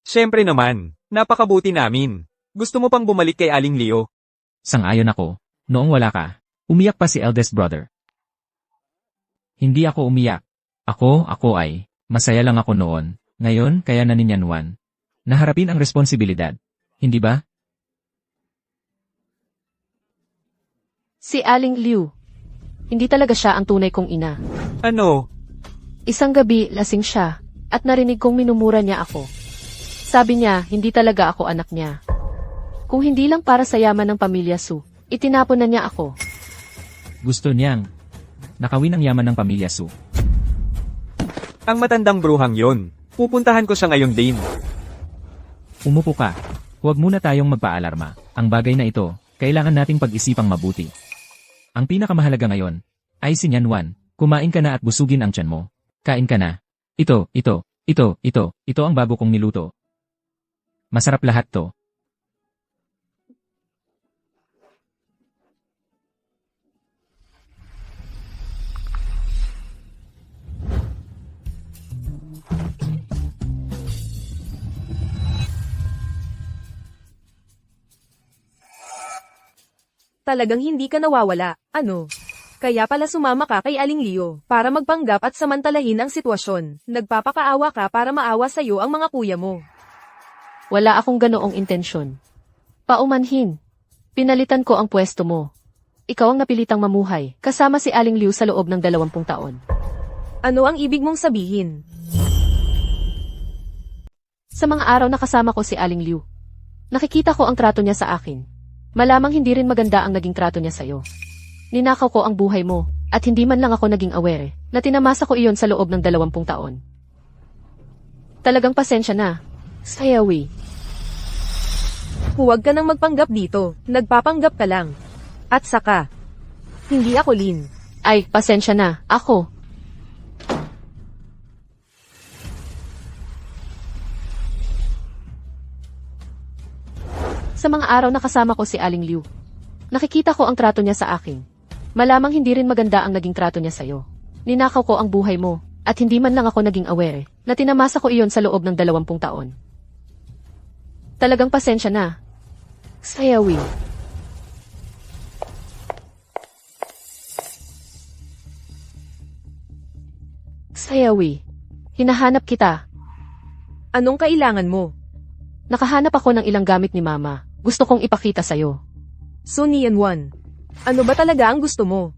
S4: Siyempre naman, napakabuti namin. Gusto mo pang bumalik kay Aling Leo?
S3: Sang-ayon ako. Noong wala ka, umiyak pa si eldest brother. Hindi ako umiyak. Ako ay, masaya lang ako noon. Ngayon, kaya na ni Nyan Wan. Naharapin ang responsibilidad. Hindi ba?
S1: Si Aling Liu. Hindi talaga siya ang tunay kong ina.
S4: Ano?
S1: Isang gabi, lasing siya, at narinig kong minumura niya ako. Sabi niya, hindi talaga ako anak niya. Kung hindi lang para sa yaman ng pamilya Su, itinapon na niya ako.
S3: Gusto niyang nakawin ang yaman ng pamilya Su.
S4: Ang matandang bruhang yon. Pupuntahan ko siya ngayon din.
S3: Umupo ka. Huwag muna tayong magpaalarma. Ang bagay na ito, kailangan nating pag-isipang mabuti. Ang pinakamahalaga ngayon ay si Nyan Wan. Kumain ka na at busugin ang tiyan mo. Kain ka na. Ito, Ito ang bago kong niluto. Masarap lahat to.
S2: Talagang hindi ka nawawala, ano? Kaya pala sumama ka kay Aling Leo, para magpanggap at samantalahin ang sitwasyon. Nagpapakaawa ka para maawa sa'yo ang mga kuya mo.
S1: Wala akong ganoong intensyon. Paumanhin. Pinalitan ko ang pwesto mo. Ikaw ang napilitang mamuhay, kasama si Aling Liu sa loob ng 20 taon.
S2: Ano ang ibig mong sabihin?
S1: Sa mga araw na kasama ko si Aling Liu, nakikita ko ang trato niya sa akin. Malamang hindi rin maganda ang naging trato niya sa'yo. Ninakaw ko ang buhay mo, at hindi man lang ako naging aware, na tinamasa ko iyon sa loob ng 20 taon. Talagang pasensya na. Sayawi.
S2: Huwag ka nang magpanggap dito, nagpapanggap ka lang. At saka, hindi ako Lin.
S1: Ay, pasensya na. Ako. Sa mga araw na kasama ko si Aling Liu, nakikita ko ang trato niya sa akin. Malamang hindi rin maganda ang naging trato niya sa'yo. Ninakaw ko ang buhay mo, at hindi man lang ako naging aware, na tinamasa ko iyon sa loob ng 20 taon. Talagang pasensya na. Sayawi. Sayawi. Hinahanap kita.
S2: Anong kailangan mo?
S1: Nakahanap ako ng ilang gamit ni Mama. Gusto kong ipakita sa'yo.
S2: So Nian Wan, ano ba talaga ang gusto mo?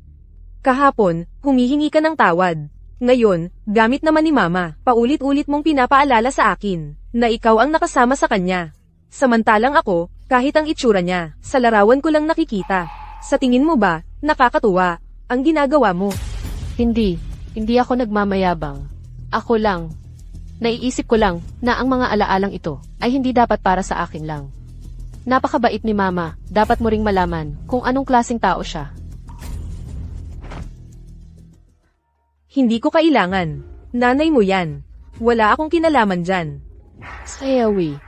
S2: Kahapon, humihingi ka ng tawad. Ngayon, gamit naman ni Mama, paulit-ulit mong pinapaalala sa akin, na ikaw ang nakasama sa kanya. Samantalang ako, kahit ang itsura niya, sa larawan ko lang nakikita. Sa tingin mo ba, nakakatuwa, ang ginagawa mo?
S1: Hindi ako nagmamayabang. Ako lang. Naiisip ko lang, na ang mga alaalang ito, ay hindi dapat para sa akin lang. Napakabait ni Mama, dapat mo ring malaman, kung anong klaseng tao siya.
S2: Hindi ko kailangan. Nanay mo yan. Wala akong kinalaman dyan.
S1: Sayawi.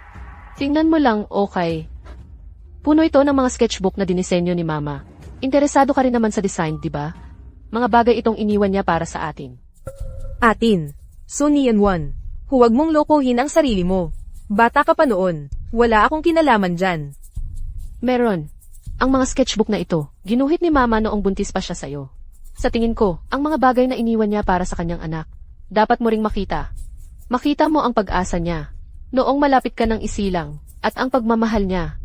S1: Tingnan mo lang, okay. Puno ito ng mga sketchbook na dinisenyo ni Mama. Interesado ka rin naman sa design, di ba? Mga bagay itong iniwan niya para sa atin.
S2: Atin. So Nian Wan, huwag mong lokohin ang sarili mo. Bata ka pa noon. Wala akong kinalaman dyan.
S1: Meron. Ang mga sketchbook na ito, ginuhit ni Mama noong buntis pa siya sa'yo. Sa tingin ko, ang mga bagay na iniwan niya para sa kanyang anak, dapat mo ring makita. Makita mo ang pag-asa niya. Noong malapit ka ng isilang, at ang pagmamahal niya.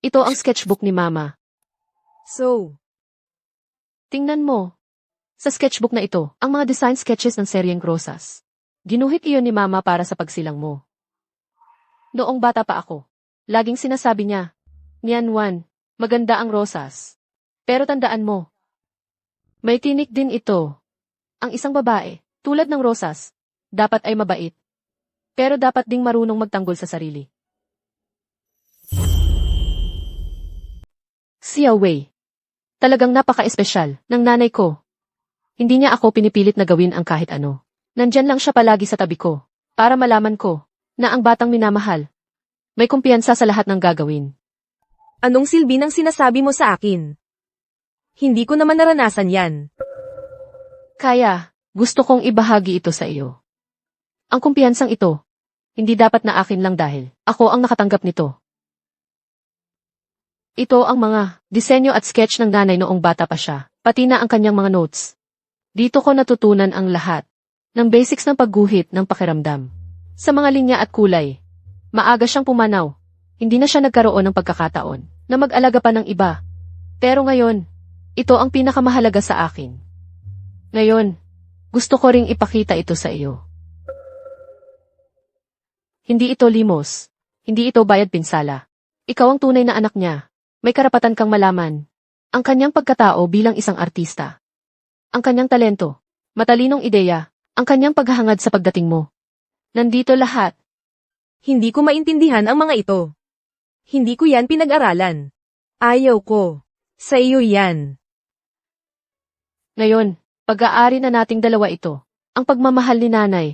S1: Ito ang sketchbook ni Mama.
S2: So,
S1: Tingnan mo. Sa sketchbook na ito, ang mga design sketches ng seryeng Rosas. Ginuhit iyon ni Mama para sa pagsilang mo. Noong bata pa ako, laging sinasabi niya, Nian Wan, maganda ang rosas. Pero tandaan mo, may tinik din ito. Ang isang babae, tulad ng rosas, dapat ay mabait. Pero dapat ding marunong magtanggol sa sarili. Xiao Wei. Talagang napaka-espesyal ng nanay ko. Hindi niya ako pinipilit na gawin ang kahit ano. Nandyan lang siya palagi sa tabi ko, para malaman ko, na ang batang minamahal, may kumpiyansa sa lahat ng gagawin.
S2: anong silbi ng sinasabi mo sa akin? Hindi ko naman naranasan yan.
S1: Kaya, gusto kong ibahagi ito sa iyo. Ang kumpiyansang ito, hindi dapat na akin lang dahil ako ang nakatanggap nito. Ito ang mga disenyo at sketch ng nanay noong bata pa siya, pati na ang kanyang mga notes. Dito ko natutunan ang lahat ng basics ng pagguhit ng pakiramdam. Sa mga linya at kulay, maaga siyang pumanaw. Hindi na siya nagkaroon ng pagkakataon na mag-alaga pa ng iba. Pero ngayon, ito ang pinakamahalaga sa akin. Ngayon, gusto ko ring ipakita ito sa iyo. Hindi ito limos. Hindi ito bayad pinsala. Ikaw ang tunay na anak niya. May karapatan kang malaman ang kanyang pagkatao bilang isang artista. Ang kanyang talento, matalinong ideya, ang kanyang paghahangad sa pagdating mo. Nandito lahat.
S2: Hindi ko maintindihan ang mga ito. Hindi ko yan pinag-aralan. Ayaw ko. Sa iyo yan.
S1: Ngayon, pag-aari na nating dalawa ito. Ang pagmamahal ni nanay,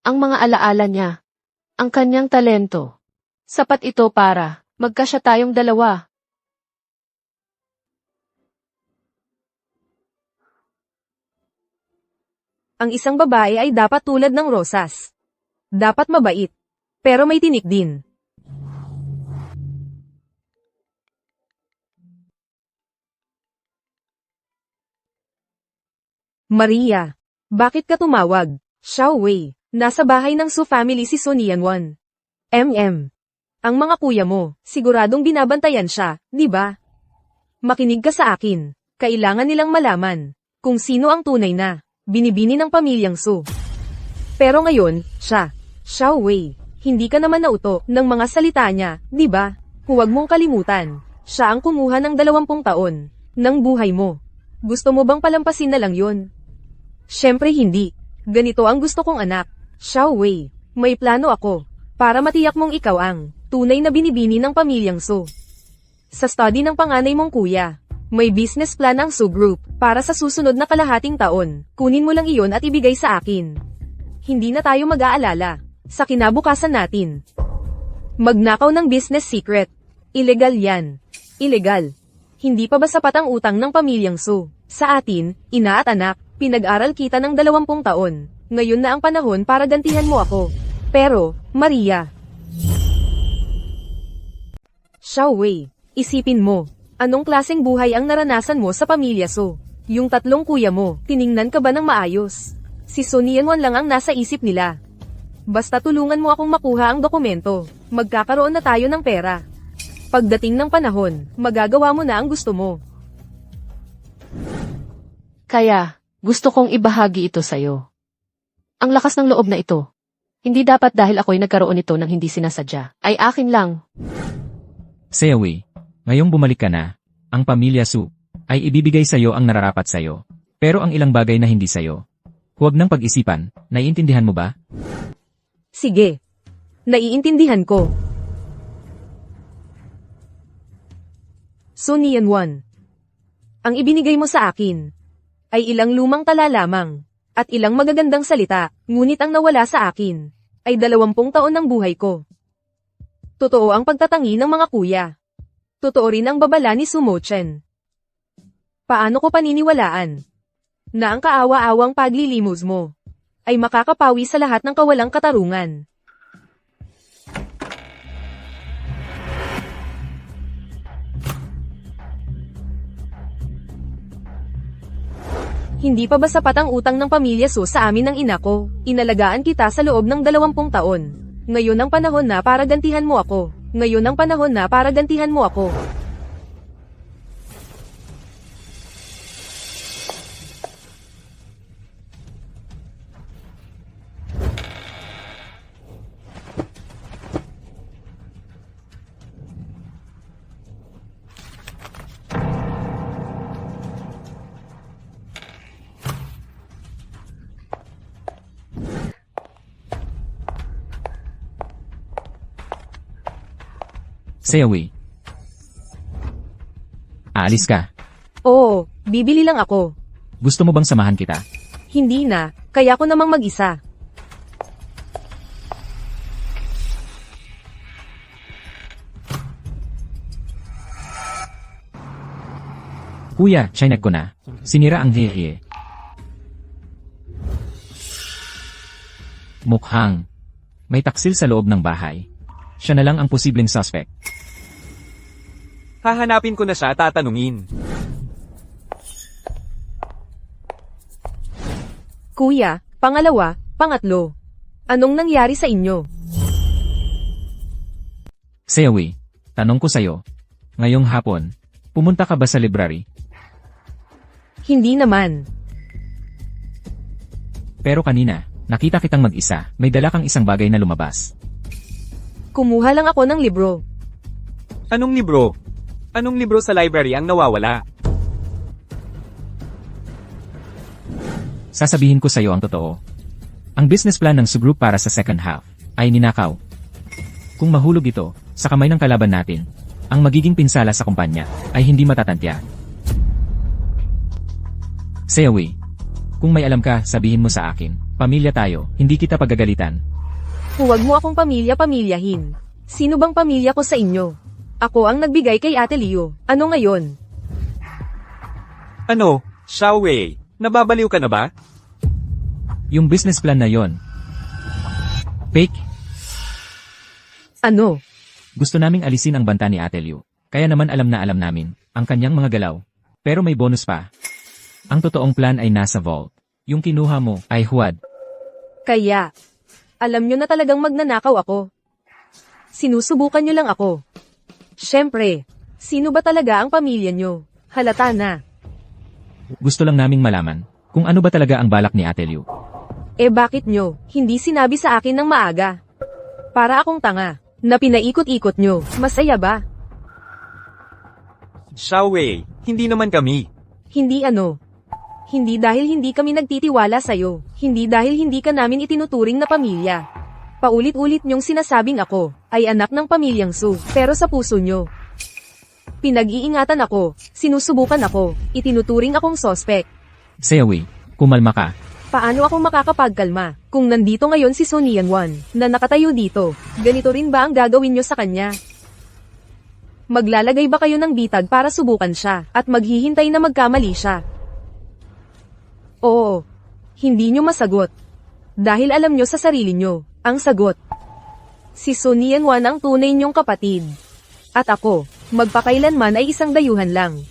S1: ang mga alaala niya, ang kanyang talento. Sapat ito para magkasya tayong dalawa.
S2: Ang isang babae ay dapat tulad ng rosas. Dapat mabait. Pero may tinik din. Maria, bakit ka tumawag? Xiao Wei, nasa bahay ng Su family si Sun Yanwan. Ang mga kuya mo, siguradong binabantayan siya, di ba? Makinig ka sa akin. Kailangan nilang malaman kung sino ang tunay na binibini ng pamilyang Su. Pero ngayon, Xiao Wei, hindi ka naman nauto ng mga salita niya, di ba? Huwag mong kalimutan, siya ang kumuha ng 20 taon ng buhay mo. Gusto mo bang palampasin na lang yun? Siyempre hindi. Ganito ang gusto kong anak. Xiao Wei, may plano ako para matiyak mong ikaw ang tunay na binibini ng pamilyang Su. Sa study ng panganay mong kuya, may business plan ang Su Group para sa susunod na kalahating taon. Kunin mo lang iyon at ibigay sa akin. Hindi na tayo mag-aalala sa kinabukasan natin. Magnakaw ng business secret. Illegal yan. Illegal. Hindi pa ba sapat ang utang ng pamilyang Su? Sa atin, ina at anak, pinag-aral kita ng 20 taon. Ngayon na ang panahon para gantihan mo ako. Pero, Maria. Xiao Wei, isipin mo, anong klaseng buhay ang naranasan mo sa pamilya Su? Yung 3 kuya mo, tiningnan ka ba ng maayos? Si Sun Yanwan lang ang nasa isip nila. Basta tulungan mo akong makuha ang dokumento, magkakaroon na tayo ng pera. Pagdating ng panahon, magagawa mo na ang gusto mo.
S1: Kaya, gusto kong ibahagi ito sa'yo. Ang lakas ng loob na ito. Hindi dapat dahil ako'y nagkaroon nito ng hindi sinasadya. Ay akin lang.
S3: Xiao Wei, ngayong bumalik ka na, ang pamilya Su ay ibibigay sa'yo ang nararapat sa'yo. Pero ang ilang bagay na hindi sa'yo, huwag nang pag-isipan, naiintindihan mo ba?
S2: Sige. Naiintindihan ko. Sun Yanwan. Ang ibinigay mo sa akin ay ilang lumang tala lamang at ilang magagandang salita, ngunit ang nawala sa akin ay 20 taon ng buhay ko. Totoo ang pagtatangi ng mga kuya. Totoo rin ang babala ni Su Mochen. Paano ko paniniwalaan na ang kaawa-awang paglilimos mo ay makakapawi sa lahat ng kawalang katarungan? Hindi pa ba sapat ang utang ng pamilya Su sa amin ng ina ko? Inalagaan kita sa loob ng 20 taon. Ngayon ang panahon na para gantihan mo ako. Ngayon ang panahon na para gantihan mo ako.
S3: Xiao Wei. Aalis ka.
S2: Oo, bibili lang ako.
S3: Gusto mo bang samahan kita?
S2: Hindi na, kaya ko namang mag-isa.
S3: Kuya, chinek ko na. Sinira ang hihi. Mukhang may taksil sa loob ng bahay. Siya na lang ang posibleng suspect.
S4: Hahanapin ko na siya at tatanungin.
S2: Kuya, pangalawa, pangatlo. Anong nangyari sa inyo?
S3: Xiao Wei, tanong ko sa'yo. Ngayong hapon, pumunta ka ba sa library?
S2: Hindi naman.
S3: Pero kanina, nakita kitang mag-isa, may dala kang isang bagay na lumabas.
S2: Kumuha lang ako ng libro.
S4: Anong libro? Anong libro sa library ang nawawala?
S3: Sasabihin ko sa'yo ang totoo. Ang business plan ng Su Group para sa second half ay ninakaw. Kung mahulog ito, sa kamay ng kalaban natin, ang magiging pinsala sa kumpanya ay hindi matatantya. Sayaway, kung may alam ka, sabihin mo sa akin. Pamilya tayo, hindi kita pagagalitan.
S2: Huwag mo akong pamilya-pamilyahin. Sino bang pamilya ko sa inyo? Ako ang nagbigay kay Ate Leo. Ano ngayon?
S4: Ano, Xiaowei, nababaliw ka na ba?
S3: Yung business plan na yon. Fake,
S2: Ano?
S3: gusto naming alisin ang banta ni Ate Liu. Kaya naman alam na alam namin ang kanyang mga galaw. Pero may bonus pa. Ang totoong plan ay nasa vault. Yung kinuha mo ay huwad.
S2: Kaya, alam nyo na talagang magnanakaw ako. Sinusubukan nyo lang ako. Siyempre, sino ba talaga ang pamilya nyo? Halata na.
S3: Gusto lang naming malaman kung ano ba talaga ang balak ni Ate Liu.
S2: Bakit nyo, hindi sinabi sa akin ng maaga? Para akong tanga, na pinaikot-ikot nyo, masaya ba?
S4: Xiaowei, hindi naman kami.
S2: Hindi ano. Hindi dahil hindi kami nagtitiwala sa'yo, hindi dahil hindi ka namin itinuturing na pamilya. Paulit-ulit nyong sinasabing ako, ay anak ng pamilyang Su, pero sa puso nyo. Pinag-iingatan ako, sinusubukan ako, itinuturing akong sospek.
S3: Sayaway, kumalma ka.
S2: Paano ako makakapagkalma kung nandito ngayon si Sonian Wan na nakatayo dito? Ganito rin ba ang gagawin nyo sa kanya? Maglalagay ba kayo ng bitag para subukan siya at maghihintay na magkamali siya? Oo. Hindi nyo masagot. Dahil alam nyo sa sarili nyo, ang sagot. Si Sonian Wan ang tunay nyong kapatid. At ako, magpakailanman ay isang dayuhan lang.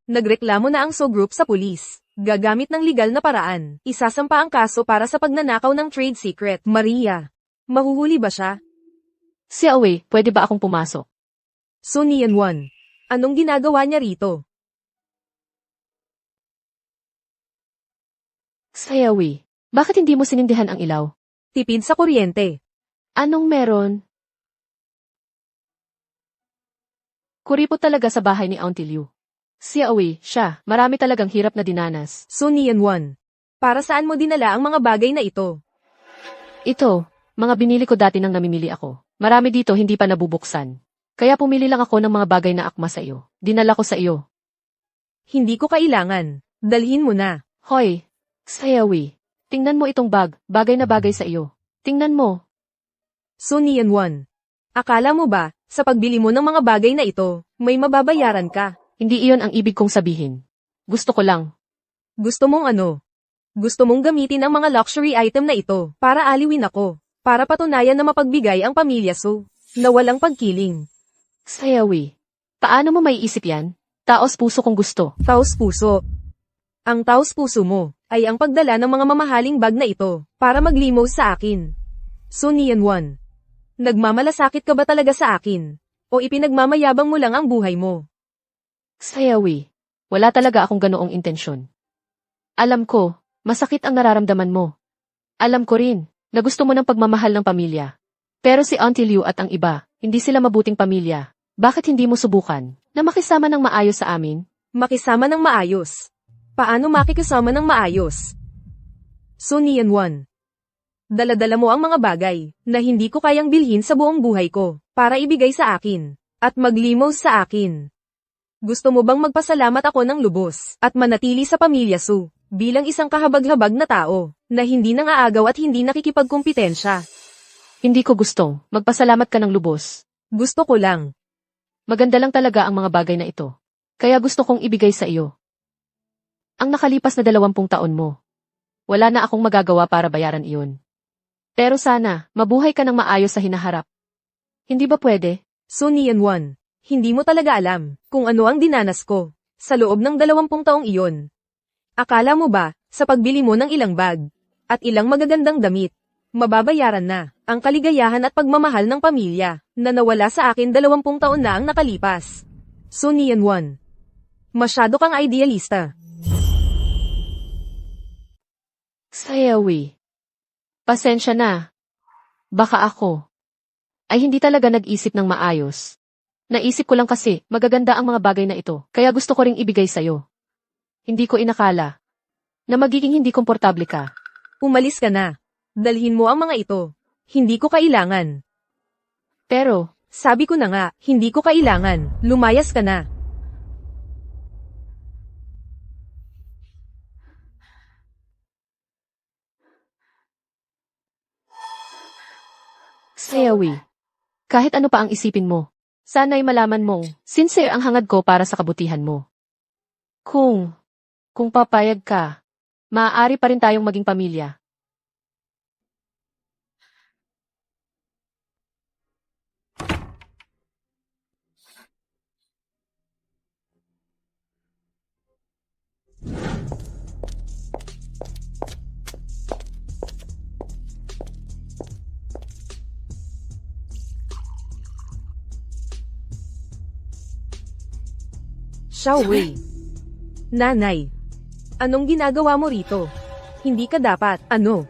S2: Nagreklamo na ang So Group sa pulis. Gagamit ng legal na paraan. Isasampa ang kaso para sa pagnanakaw ng trade secret. Maria, mahuhuli ba siya?
S1: Sayaway, pwede ba akong pumasok?
S2: Sonian Wan, anong ginagawa niya rito?
S1: Sayaway, bakit hindi mo sinindihan ang ilaw?
S2: Tipid sa kuryente.
S1: Anong meron? Kuripot talaga sa bahay ni Auntie Liu. Sayaway, siya, marami talagang hirap na dinanas.
S2: Sonian Wan, para saan mo dinala ang mga bagay na ito?
S1: Ito, mga binili ko dati nang namimili ako. Marami dito hindi pa nabubuksan. Kaya pumili lang ako ng mga bagay na akma sa iyo. Dinala ko sa iyo.
S2: Hindi ko kailangan. Dalhin mo na.
S1: Hoy, Sayaway, tingnan mo itong bag, bagay na bagay sa iyo. Tingnan mo.
S2: Sonian Wan, akala mo ba, sa pagbili mo ng mga bagay na ito, may mababayaran ka?
S1: Hindi iyon ang ibig kong sabihin. Gusto ko lang.
S2: Gusto mong ano? Gusto mong gamitin ang mga luxury item na ito para aliwin ako, para patunayan na mapagbigay ang pamilya Su, na walang pagkiling.
S1: Sayaway, paano mo maiisip yan? Taos puso kong gusto.
S2: Taos puso. Ang taos puso mo ay ang pagdala ng mga mamahaling bag na ito para maglimo sa akin. Sonian Wan, nagmamalasakit ka ba talaga sa akin? O ipinagmamayabang mo lang ang buhay mo?
S1: Sayaway, wala talaga akong ganoong intensyon. Alam ko, masakit ang nararamdaman mo. Alam ko rin, na gusto mo ng pagmamahal ng pamilya. Pero si Auntie Liu at ang iba, hindi sila mabuting pamilya. Bakit hindi mo subukan na makisama ng maayos sa amin?
S2: Makisama ng maayos. Paano makikisama ng maayos? Sonian Wan, dala-dala mo ang mga bagay na hindi ko kayang bilhin sa buong buhay ko para ibigay sa akin at maglimaw sa akin. Gusto mo bang magpasalamat ako ng lubos at manatili sa pamilya Su bilang isang kahabag-habag na tao na hindi nangaagaw at hindi nakikipagkumpetensya?
S1: Hindi ko gusto, magpasalamat ka ng lubos.
S2: Gusto ko lang.
S1: Maganda lang talaga ang mga bagay na ito. Kaya gusto kong ibigay sa iyo. Ang nakalipas na 20 taon mo. Wala na akong magagawa para bayaran iyon. Pero sana, mabuhay ka ng maayos sa hinaharap. Hindi ba pwede?
S2: Sonian Wan, hindi mo talaga alam kung ano ang dinanas ko sa loob ng 20 taong iyon. Akala mo ba, sa pagbili mo ng ilang bag at ilang magagandang damit, mababayaran na ang kaligayahan at pagmamahal ng pamilya na nawala sa akin 20 taon na ang nakalipas? Sonian Wan, masyado kang idealista.
S1: Sayaway. Pasensya na. Baka ako ay hindi talaga nag-isip ng maayos. Naisip ko lang kasi magaganda ang mga bagay na ito, kaya gusto ko ring ibigay sa'yo. Hindi ko inakala na magiging hindi komportable ka.
S2: Umalis ka na. Dalhin mo ang mga ito. Hindi ko kailangan.
S1: Pero,
S2: Sabi ko na nga, hindi ko kailangan. Lumayas ka na.
S1: Sayawi, kahit ano pa ang isipin mo, sana'y malaman mong sincere ang hangad ko para sa kabutihan mo. Kung papayag ka, maaari pa rin tayong maging pamilya.
S2: Xiaowei. Nanay. Anong ginagawa mo rito? Hindi ka dapat.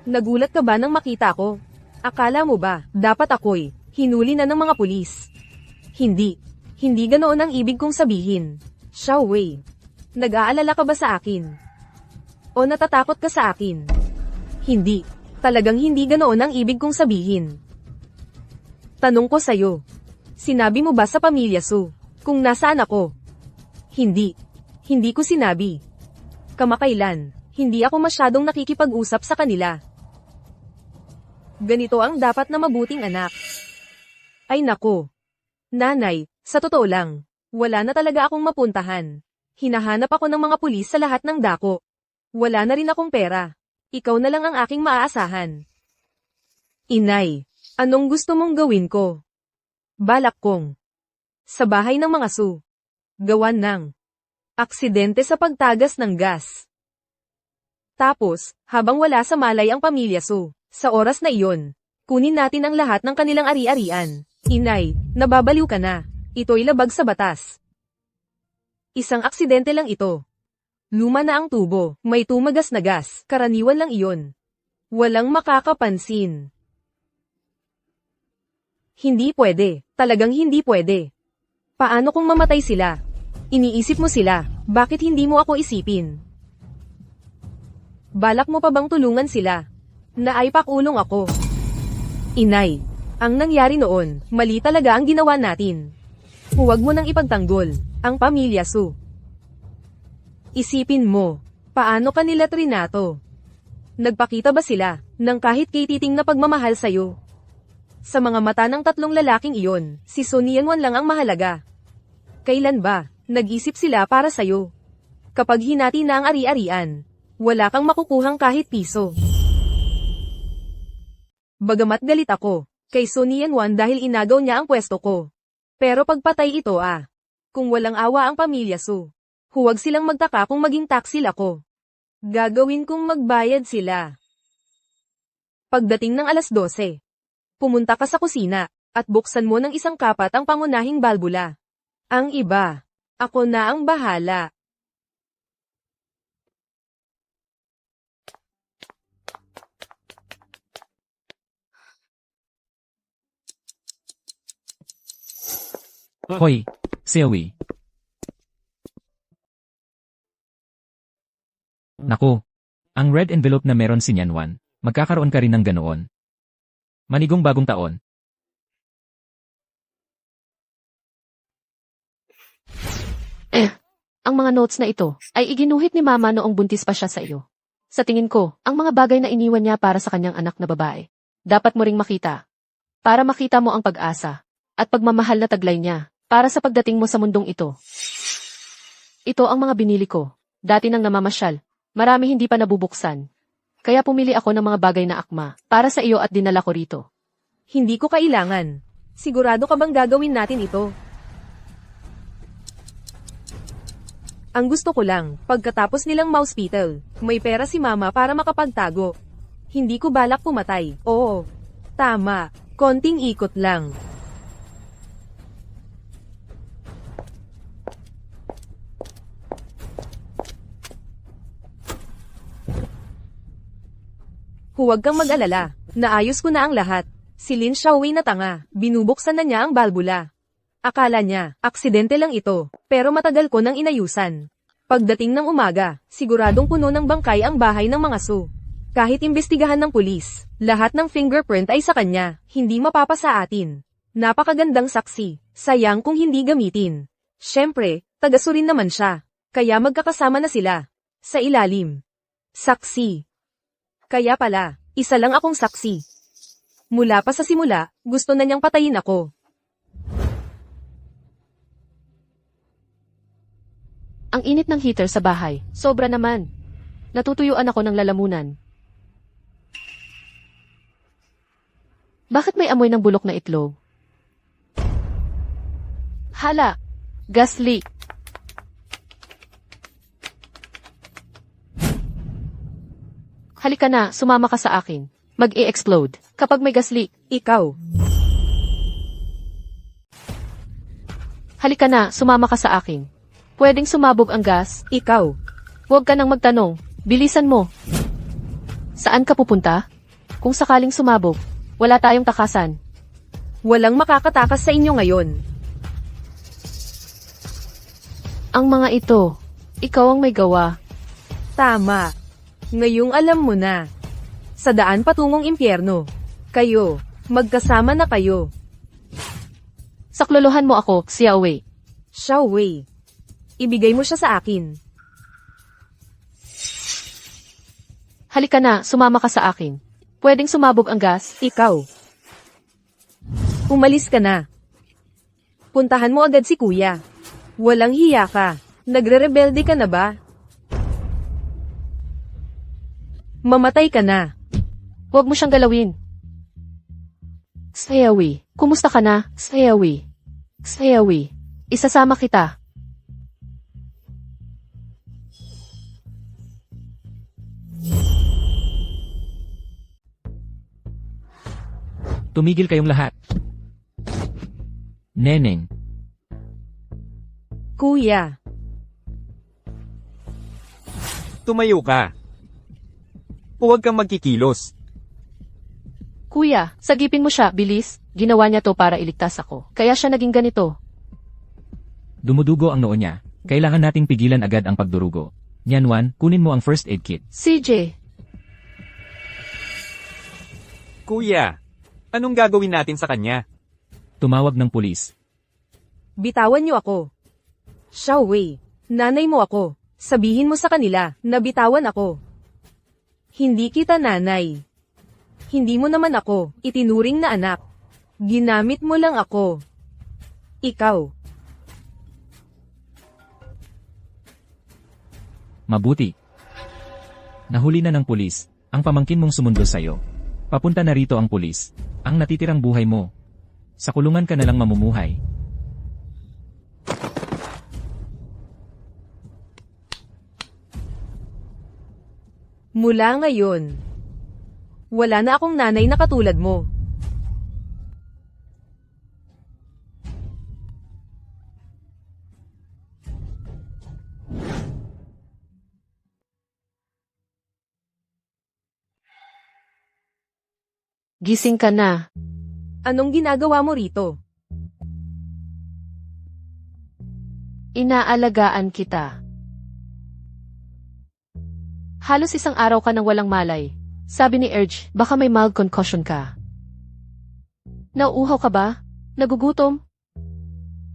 S2: Nagulat ka ba nang makita ko? Akala mo ba, dapat ako'y hinuli na ng mga pulis? Hindi. Hindi ganoon ang ibig kong sabihin. Xiaowei. Nag-aalala ka ba sa akin? O natatakot ka sa akin? Hindi. Talagang hindi ganoon ang ibig kong sabihin. Tanong ko sa'yo. Sinabi mo ba sa pamilya Su kung nasaan ako? Hindi. Hindi ko sinabi. Kamakailan, hindi ako masyadong nakikipag-usap sa kanila. Ganito ang dapat na mabuting anak. Ay nako. Nanay, sa totoo lang, wala na talaga akong mapuntahan. Hinahanap ako ng mga pulis sa lahat ng dako. Wala na rin akong pera. Ikaw na lang ang aking maaasahan. Inay, anong gusto mong gawin ko? Balak kong sa bahay ng mga Su. Gawan ng aksidente sa pagtagas ng gas. Tapos, habang wala sa malay ang pamilya Su, sa oras na iyon, kunin natin ang lahat ng kanilang ari-arian. Inay, nababaliw ka na. Ito'y labag sa batas. Isang aksidente lang ito. Luma na ang tubo, may tumagas na gas, karaniwan lang iyon. Walang makakapansin. Hindi pwede, talagang hindi pwede. Paano kung mamatay sila? Iniisip mo sila, bakit hindi mo ako isipin? Balak mo pa bang tulungan sila? Naaipakulong ako. Inay, ang nangyari noon, mali talaga ang ginawa natin. Huwag mo nang ipagtanggol ang pamilya Su. Isipin mo, paano kanila trinato? Nagpakita ba sila ng kahit kay-titing na pagmamahal sa'yo? Sa mga mata ng tatlong lalaking iyon, si Su Nianwan lang ang mahalaga. Kailan ba nag-isip sila para sa'yo? Kapag hinati na ang ari-arian, wala kang makukuhang kahit piso. Bagamat galit ako kay Su Nianwan dahil inagaw niya ang pwesto ko. Pero pagpatay ito kung walang awa ang pamilya Su, huwag silang magtaka kung maging taksil ako. Gagawin kong magbayad sila. Pagdating ng alas 12, pumunta ka sa kusina at buksan mo ng isang kapat ang pangunahing balbula. Ang iba, ako na ang bahala.
S3: Hoy, Sayawi. Naku, ang red envelope na meron si Nianwan, magkakaroon ka rin ng ganoon. Manigong bagong taon.
S1: Ang mga notes na ito ay iginuhit ni Mama noong buntis pa siya sa iyo. Sa tingin ko, ang mga bagay na iniwan niya para sa kanyang anak na babae, dapat mo ring makita. Para makita mo ang pag-asa at pagmamahal na taglay niya para sa pagdating mo sa mundong ito. Ito ang mga binili ko. Dati nang namamasyal, marami hindi pa nabubuksan. Kaya pumili ako ng mga bagay na akma para sa iyo at dinala ko rito.
S2: Hindi ko kailangan. Sigurado ka bang gagawin natin ito? Ang gusto ko lang, pagkatapos nilang ma-hospital, may pera si Mama para makapagtago. Hindi ko balak pumatay. Oo. Tama. Konting ikot lang. Huwag kang mag-alala. Naayos ko na ang lahat. Si Lin Xiaowei na tanga. Binubuksan na niya ang balbula. Akala niya, aksidente lang ito, pero matagal ko nang inayusan. Pagdating ng umaga, siguradong puno ng bangkay ang bahay ng mga Su. Kahit imbestigahan ng pulis, lahat ng fingerprint ay sa kanya, hindi mapapasa atin. Napakagandang saksi, sayang kung hindi gamitin. Siyempre, taga-Surin naman siya, kaya magkakasama na sila. Sa ilalim. Saksi. Kaya pala, isa lang akong saksi. Mula pa sa simula, gusto na niyang patayin ako.
S1: Ang init ng heater sa bahay. Sobra naman. Natutuyuan ako ng lalamunan. Bakit may amoy ng bulok na itlog? Hala! Gas leak. Halika na, sumama ka sa akin. Mag-i-explode. Kapag may gas leak.
S2: Ikaw.
S1: Halika na, sumama ka sa akin. Pwedeng sumabog ang gas.
S2: Ikaw.
S1: Huwag ka nang magtanong. Bilisan mo. Saan ka pupunta? Kung sakaling sumabog, wala tayong takasan.
S2: Walang makakatakas sa inyo ngayon.
S1: Ang mga ito, ikaw ang may gawa.
S2: Tama. Ngayong alam mo na. Sa daan patungong impyerno. Kayo. Magkasama na kayo.
S1: Saklolohan mo ako, Xiao Wei.
S2: Xiao Wei. Ibigay mo siya sa akin.
S1: Halika na, sumama ka sa akin. Pwedeng sumabog ang gas.
S2: Ikaw. Umalis ka na. Puntahan mo agad si kuya. Walang hiya ka. Nagre-rebelde ka na ba? Mamatay ka na.
S1: Huwag mo siyang galawin. Xiao Wei, kumusta ka na, Xiao Wei? Xiao Wei, isasama kita.
S3: Tumigil kayong lahat. Neneng,
S2: Kuya.
S4: Tumayo ka. Huwag kang magkikilos.
S1: Kuya, sagipin mo siya, bilis. Ginawa niya to para iligtas ako. Kaya siya naging ganito.
S3: dumudugo ang noo niya. Kailangan nating pigilan agad ang pagdurugo. Nianwan, kunin mo ang first aid kit.
S1: CJ,
S4: Kuya, anong gagawin natin sa kanya?
S3: Tumawag ng pulis.
S2: Bitawan niyo ako. Xiao Wei, nanay mo ako. Sabihin mo sa kanila na bitawan ako. Hindi kita nanay. Hindi mo naman ako itinuring na anak. Ginamit mo lang ako. Ikaw.
S3: Mabuti. Nahuli na ng pulis, ang pamangkin mong sumundo sa'yo. Papunta na rito ang pulis. Ang natitirang buhay mo. Sa kulungan ka na lang mamumuhay.
S2: Mula ngayon, wala na akong nanay na katulad mo.
S1: gising ka na.
S2: Anong ginagawa mo rito?
S1: Inaalagaan kita. Halos isang araw ka nang walang malay. Sabi ni Erge, baka may mild concussion ka. Nauuhaw ka ba? Nagugutom?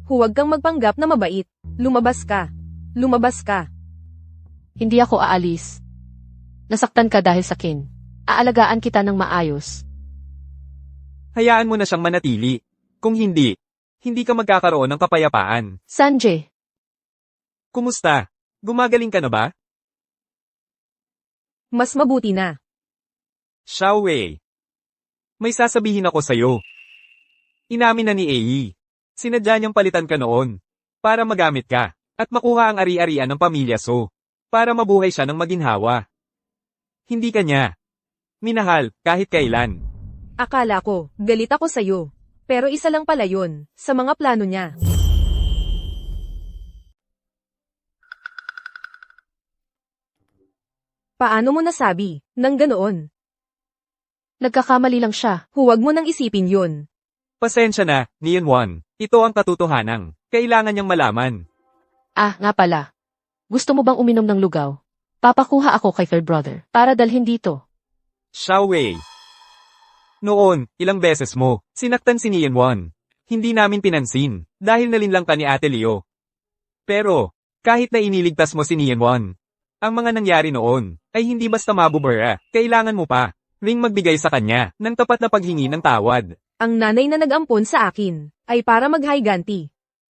S2: Huwag kang magpanggap na mabait. Lumabas ka. Lumabas ka.
S1: Hindi ako aalis. Nasaktan ka dahil sa akin. Aalagaan kita ng maayos.
S4: Hayaan mo na siyang manatili. Kung hindi, hindi ka magkakaroon ng kapayapaan.
S1: Sanjay,
S4: Kumusta? Gumagaling ka na ba?
S2: Mas mabuti na.
S4: Xiao Wei. May sasabihin ako sa'yo. Inamin na ni Ei. Sinadya niyang palitan ka noon. Para magamit ka. At makuha ang ari-arian ng pamilya So. Para mabuhay siya ng maginhawa. Hindi ka niya minahal kahit kailan.
S2: Akala ko, galit ako sa'yo. Pero isa lang pala yun, sa mga plano niya. Paano mo nasabi, nang ganoon?
S1: nagkakamali lang siya.
S2: Huwag mo nang isipin yun.
S4: Pasensya na, Nianwan. Ito ang katotohanan. Kailangan niyang malaman.
S1: Ah, nga pala. Gusto mo bang uminom ng lugaw? Papakuha ako kay third brother para dalhin dito.
S4: Xiao Wei. Noon, ilang beses mo, sinaktan si Nian Wan. Hindi namin pinansin, dahil nalinlang ka ni Ate Leo. Pero, kahit na iniligtas mo si Nian Wan, ang mga nangyari noon, ay hindi basta mabubura, kailangan mo pa, ring magbigay sa kanya, ng tapat na paghingi ng tawad.
S2: Ang nanay na nag-ampon sa akin, ay para maghiganti.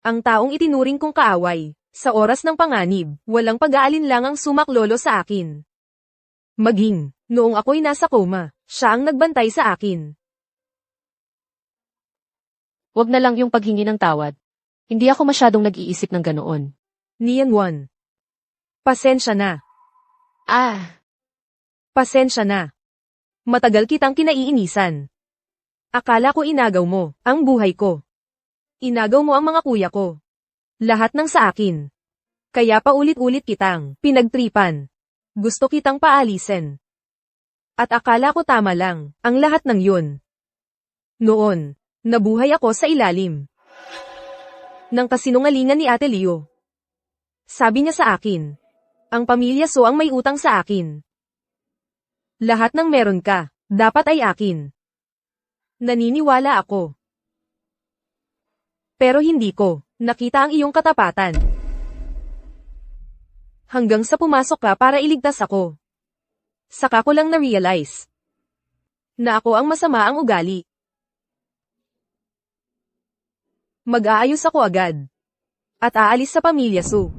S2: Ang taong itinuring kong kaaway, sa oras ng panganib, walang pag-aalinlangang sumaklolo sa akin. Maging, noong ako'y nasa coma, siya ang nagbantay sa akin.
S1: Wag na lang yung paghingi ng tawad. Hindi ako masyadong nag-iisip ng ganoon.
S2: Nian Wan. Pasensya na. Pasensya na. Matagal kitang kinaiinisan. Akala ko inagaw mo ang buhay ko. Inagaw mo ang mga kuya ko. Lahat ng sa akin. Kaya paulit-ulit kitang pinagtripan. Gusto kitang paalisin. At akala ko tama lang ang lahat ng yun. Noon, nabuhay ako sa ilalim ng kasinungalingan ni Ate Leo. Sabi niya sa akin, ang pamilya So ang may utang sa akin. Lahat ng meron ka, dapat ay akin. Naniniwala ako. Pero hindi ko nakita ang iyong katapatan. Hanggang sa pumasok ka para iligtas ako. Saka ko lang na-realize na ako ang masama ang ugali. Mag-aayos ako agad. At aalis sa pamilya So.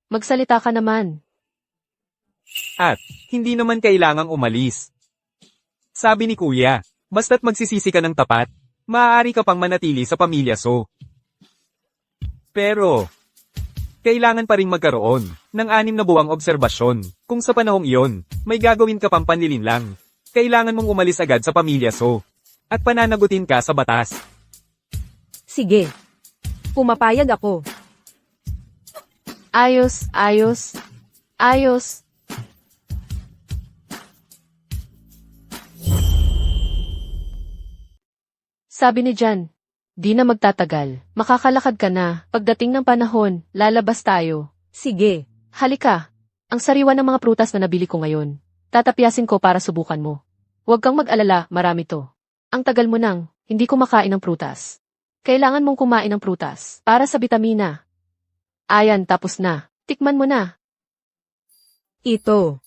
S1: Magsalita ka naman.
S4: At, hindi naman kailangang umalis. Sabi ni Kuya, basta't magsisisi ka ng tapat, maaari ka pang manatili sa pamilya So. Pero, kailangan pa rin magkaroon ng 6 na buwang obserbasyon. Kung sa panahong iyon, may gagawin ka pang panlilinlang, kailangan mong umalis agad sa pamilya So. At pananagutin ka sa batas.
S2: Sige. Pumapayag ako.
S1: Ayos. Sabi ni Jan, di na magtatagal, makakalakad ka na, pagdating ng panahon, lalabas tayo.
S2: Sige.
S1: Halika, ang sariwa ng mga prutas na nabili ko ngayon. Tatapyasin ko para subukan mo. Huwag kang mag-alala, marami to. Ang tagal mo nang, hindi kumakain ng prutas. Kailangan mong kumain ng prutas, para sa bitamina. Ayan, tapos na. Tikman mo na.
S2: Ito.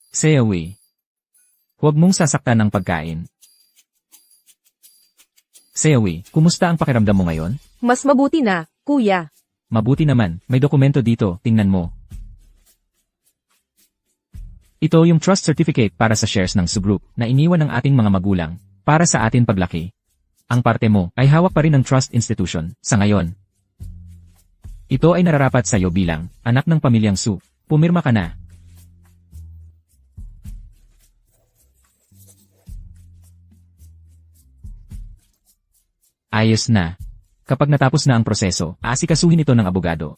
S3: Stay away. Huwag mong sasaktan ng pagkain. Stay away, kumusta ang pakiramdam mo ngayon?
S2: Mas mabuti na, kuya.
S3: Mabuti naman, may dokumento dito, tingnan mo. Ito yung trust certificate para sa shares ng Subgroup na iniwan ng ating mga magulang para sa atin paglaki. Ang parte mo ay hawak pa rin ng trust institution sa ngayon. Ito ay nararapat sa iyo bilang anak ng pamilyang Su. Pumirma ka na. Ayos na. Kapag natapos na ang proseso, aasikasuhin ito ng abogado.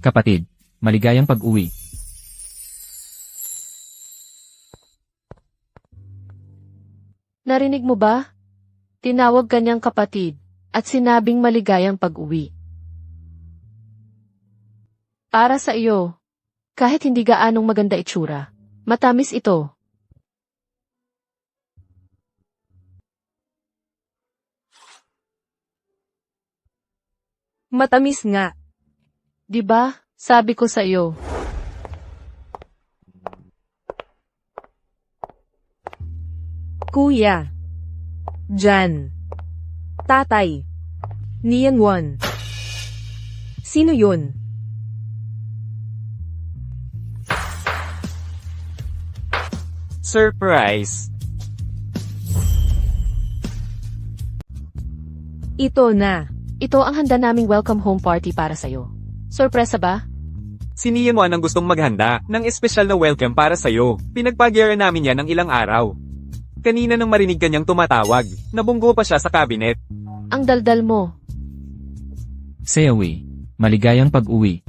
S3: Kapatid, maligayang pag-uwi.
S1: Narinig mo ba? Tinawag kanyang kapatid, at sinabing maligayang pag-uwi. Para sa iyo, kahit hindi gaanong maganda itsura, matamis ito.
S2: Matamis nga.
S1: 'Di ba? Sabi ko sa iyo.
S2: Kuya. Jan. Tatay. Nian Wan. Sino yun?
S4: Surprise!
S2: Ito na.
S1: Ito ang handa naming welcome home party para sa'yo. Sorpresa ba?
S4: Si Nian Wan ang gustong maghanda ng espesyal na welcome para sa'yo. Pinagpagyaran namin yan ng ilang araw. Kanina nang marinig kanyang tumatawag, nabunggo pa siya sa cabinet.
S1: Ang daldal mo.
S3: Stay away. Maligayang pag-uwi.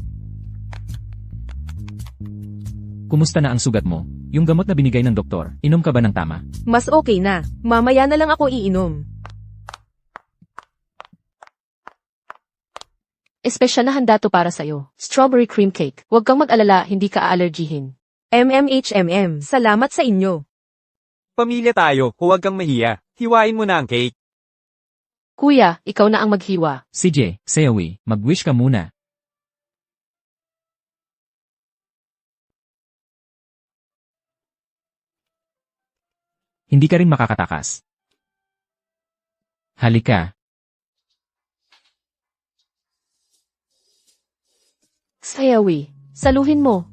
S3: Kumusta na ang sugat mo? Yung gamot na binigay ng doktor, inom ka ba ng tama?
S2: Mas okay na. Mamaya na lang ako iinom.
S1: Espesyal na handa to para sa'yo. Strawberry cream cake. Huwag kang mag-alala, hindi ka aallergihin.
S2: Salamat sa inyo.
S4: Pamilya tayo, huwag kang mahiya. Hiwain mo na ang cake.
S1: Kuya, ikaw na ang maghiwa.
S3: CJ, Seowi, mag-wish ka muna. Hindi ka rin makakatakas. Halika.
S1: Sayawi, saluhin mo.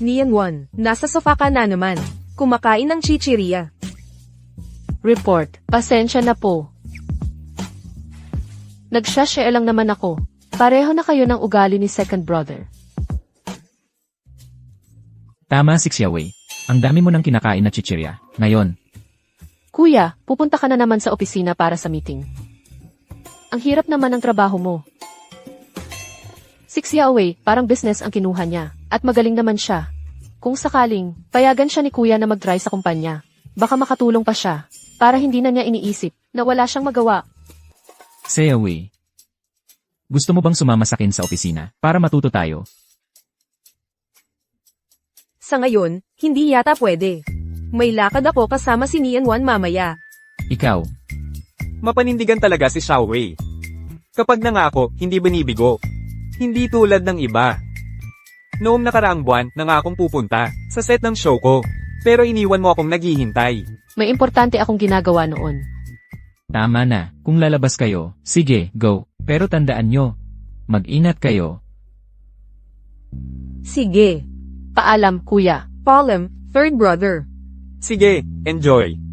S2: Nian Won, nasa sofa ka na naman. Kumakain ng chichirya.
S1: Report, pasensya na po. Nag-share lang naman ako. Pareho na kayo ng ugali ni second brother.
S3: Tama, si Xiaowei. Ang dami mo nang kinakain na chichirya. Ngayon,
S1: Kuya, pupunta ka na naman sa opisina para sa meeting. Ang hirap naman ng trabaho mo. Si Xiaowei, parang business ang kinuha niya, at magaling naman siya. Kung sakaling, payagan siya ni Kuya na mag-try sa kumpanya, baka makatulong pa siya, para hindi na niya iniisip na wala siyang magawa.
S3: Seowi. Gusto mo bang sumama sa akin sa opisina para matuto tayo?
S2: Sa ngayon, hindi yata pwede. May lakad ako kasama si Nian Won mamaya.
S3: Ikaw,
S4: Mapanindigan talaga si Xiaowei. Kapag nangako, hindi binibigo. Hindi tulad ng iba. Noong nakaraang buwan, nangakong pupunta sa set ng show ko. Pero iniwan mo akong naghihintay.
S1: May importante akong ginagawa noon.
S3: tama na. Kung lalabas kayo, sige, go. Pero tandaan nyo, mag-ingat kayo.
S2: Sige.
S1: Paalam, Kuya.
S2: Paulem, third brother.
S4: Sige, enjoy.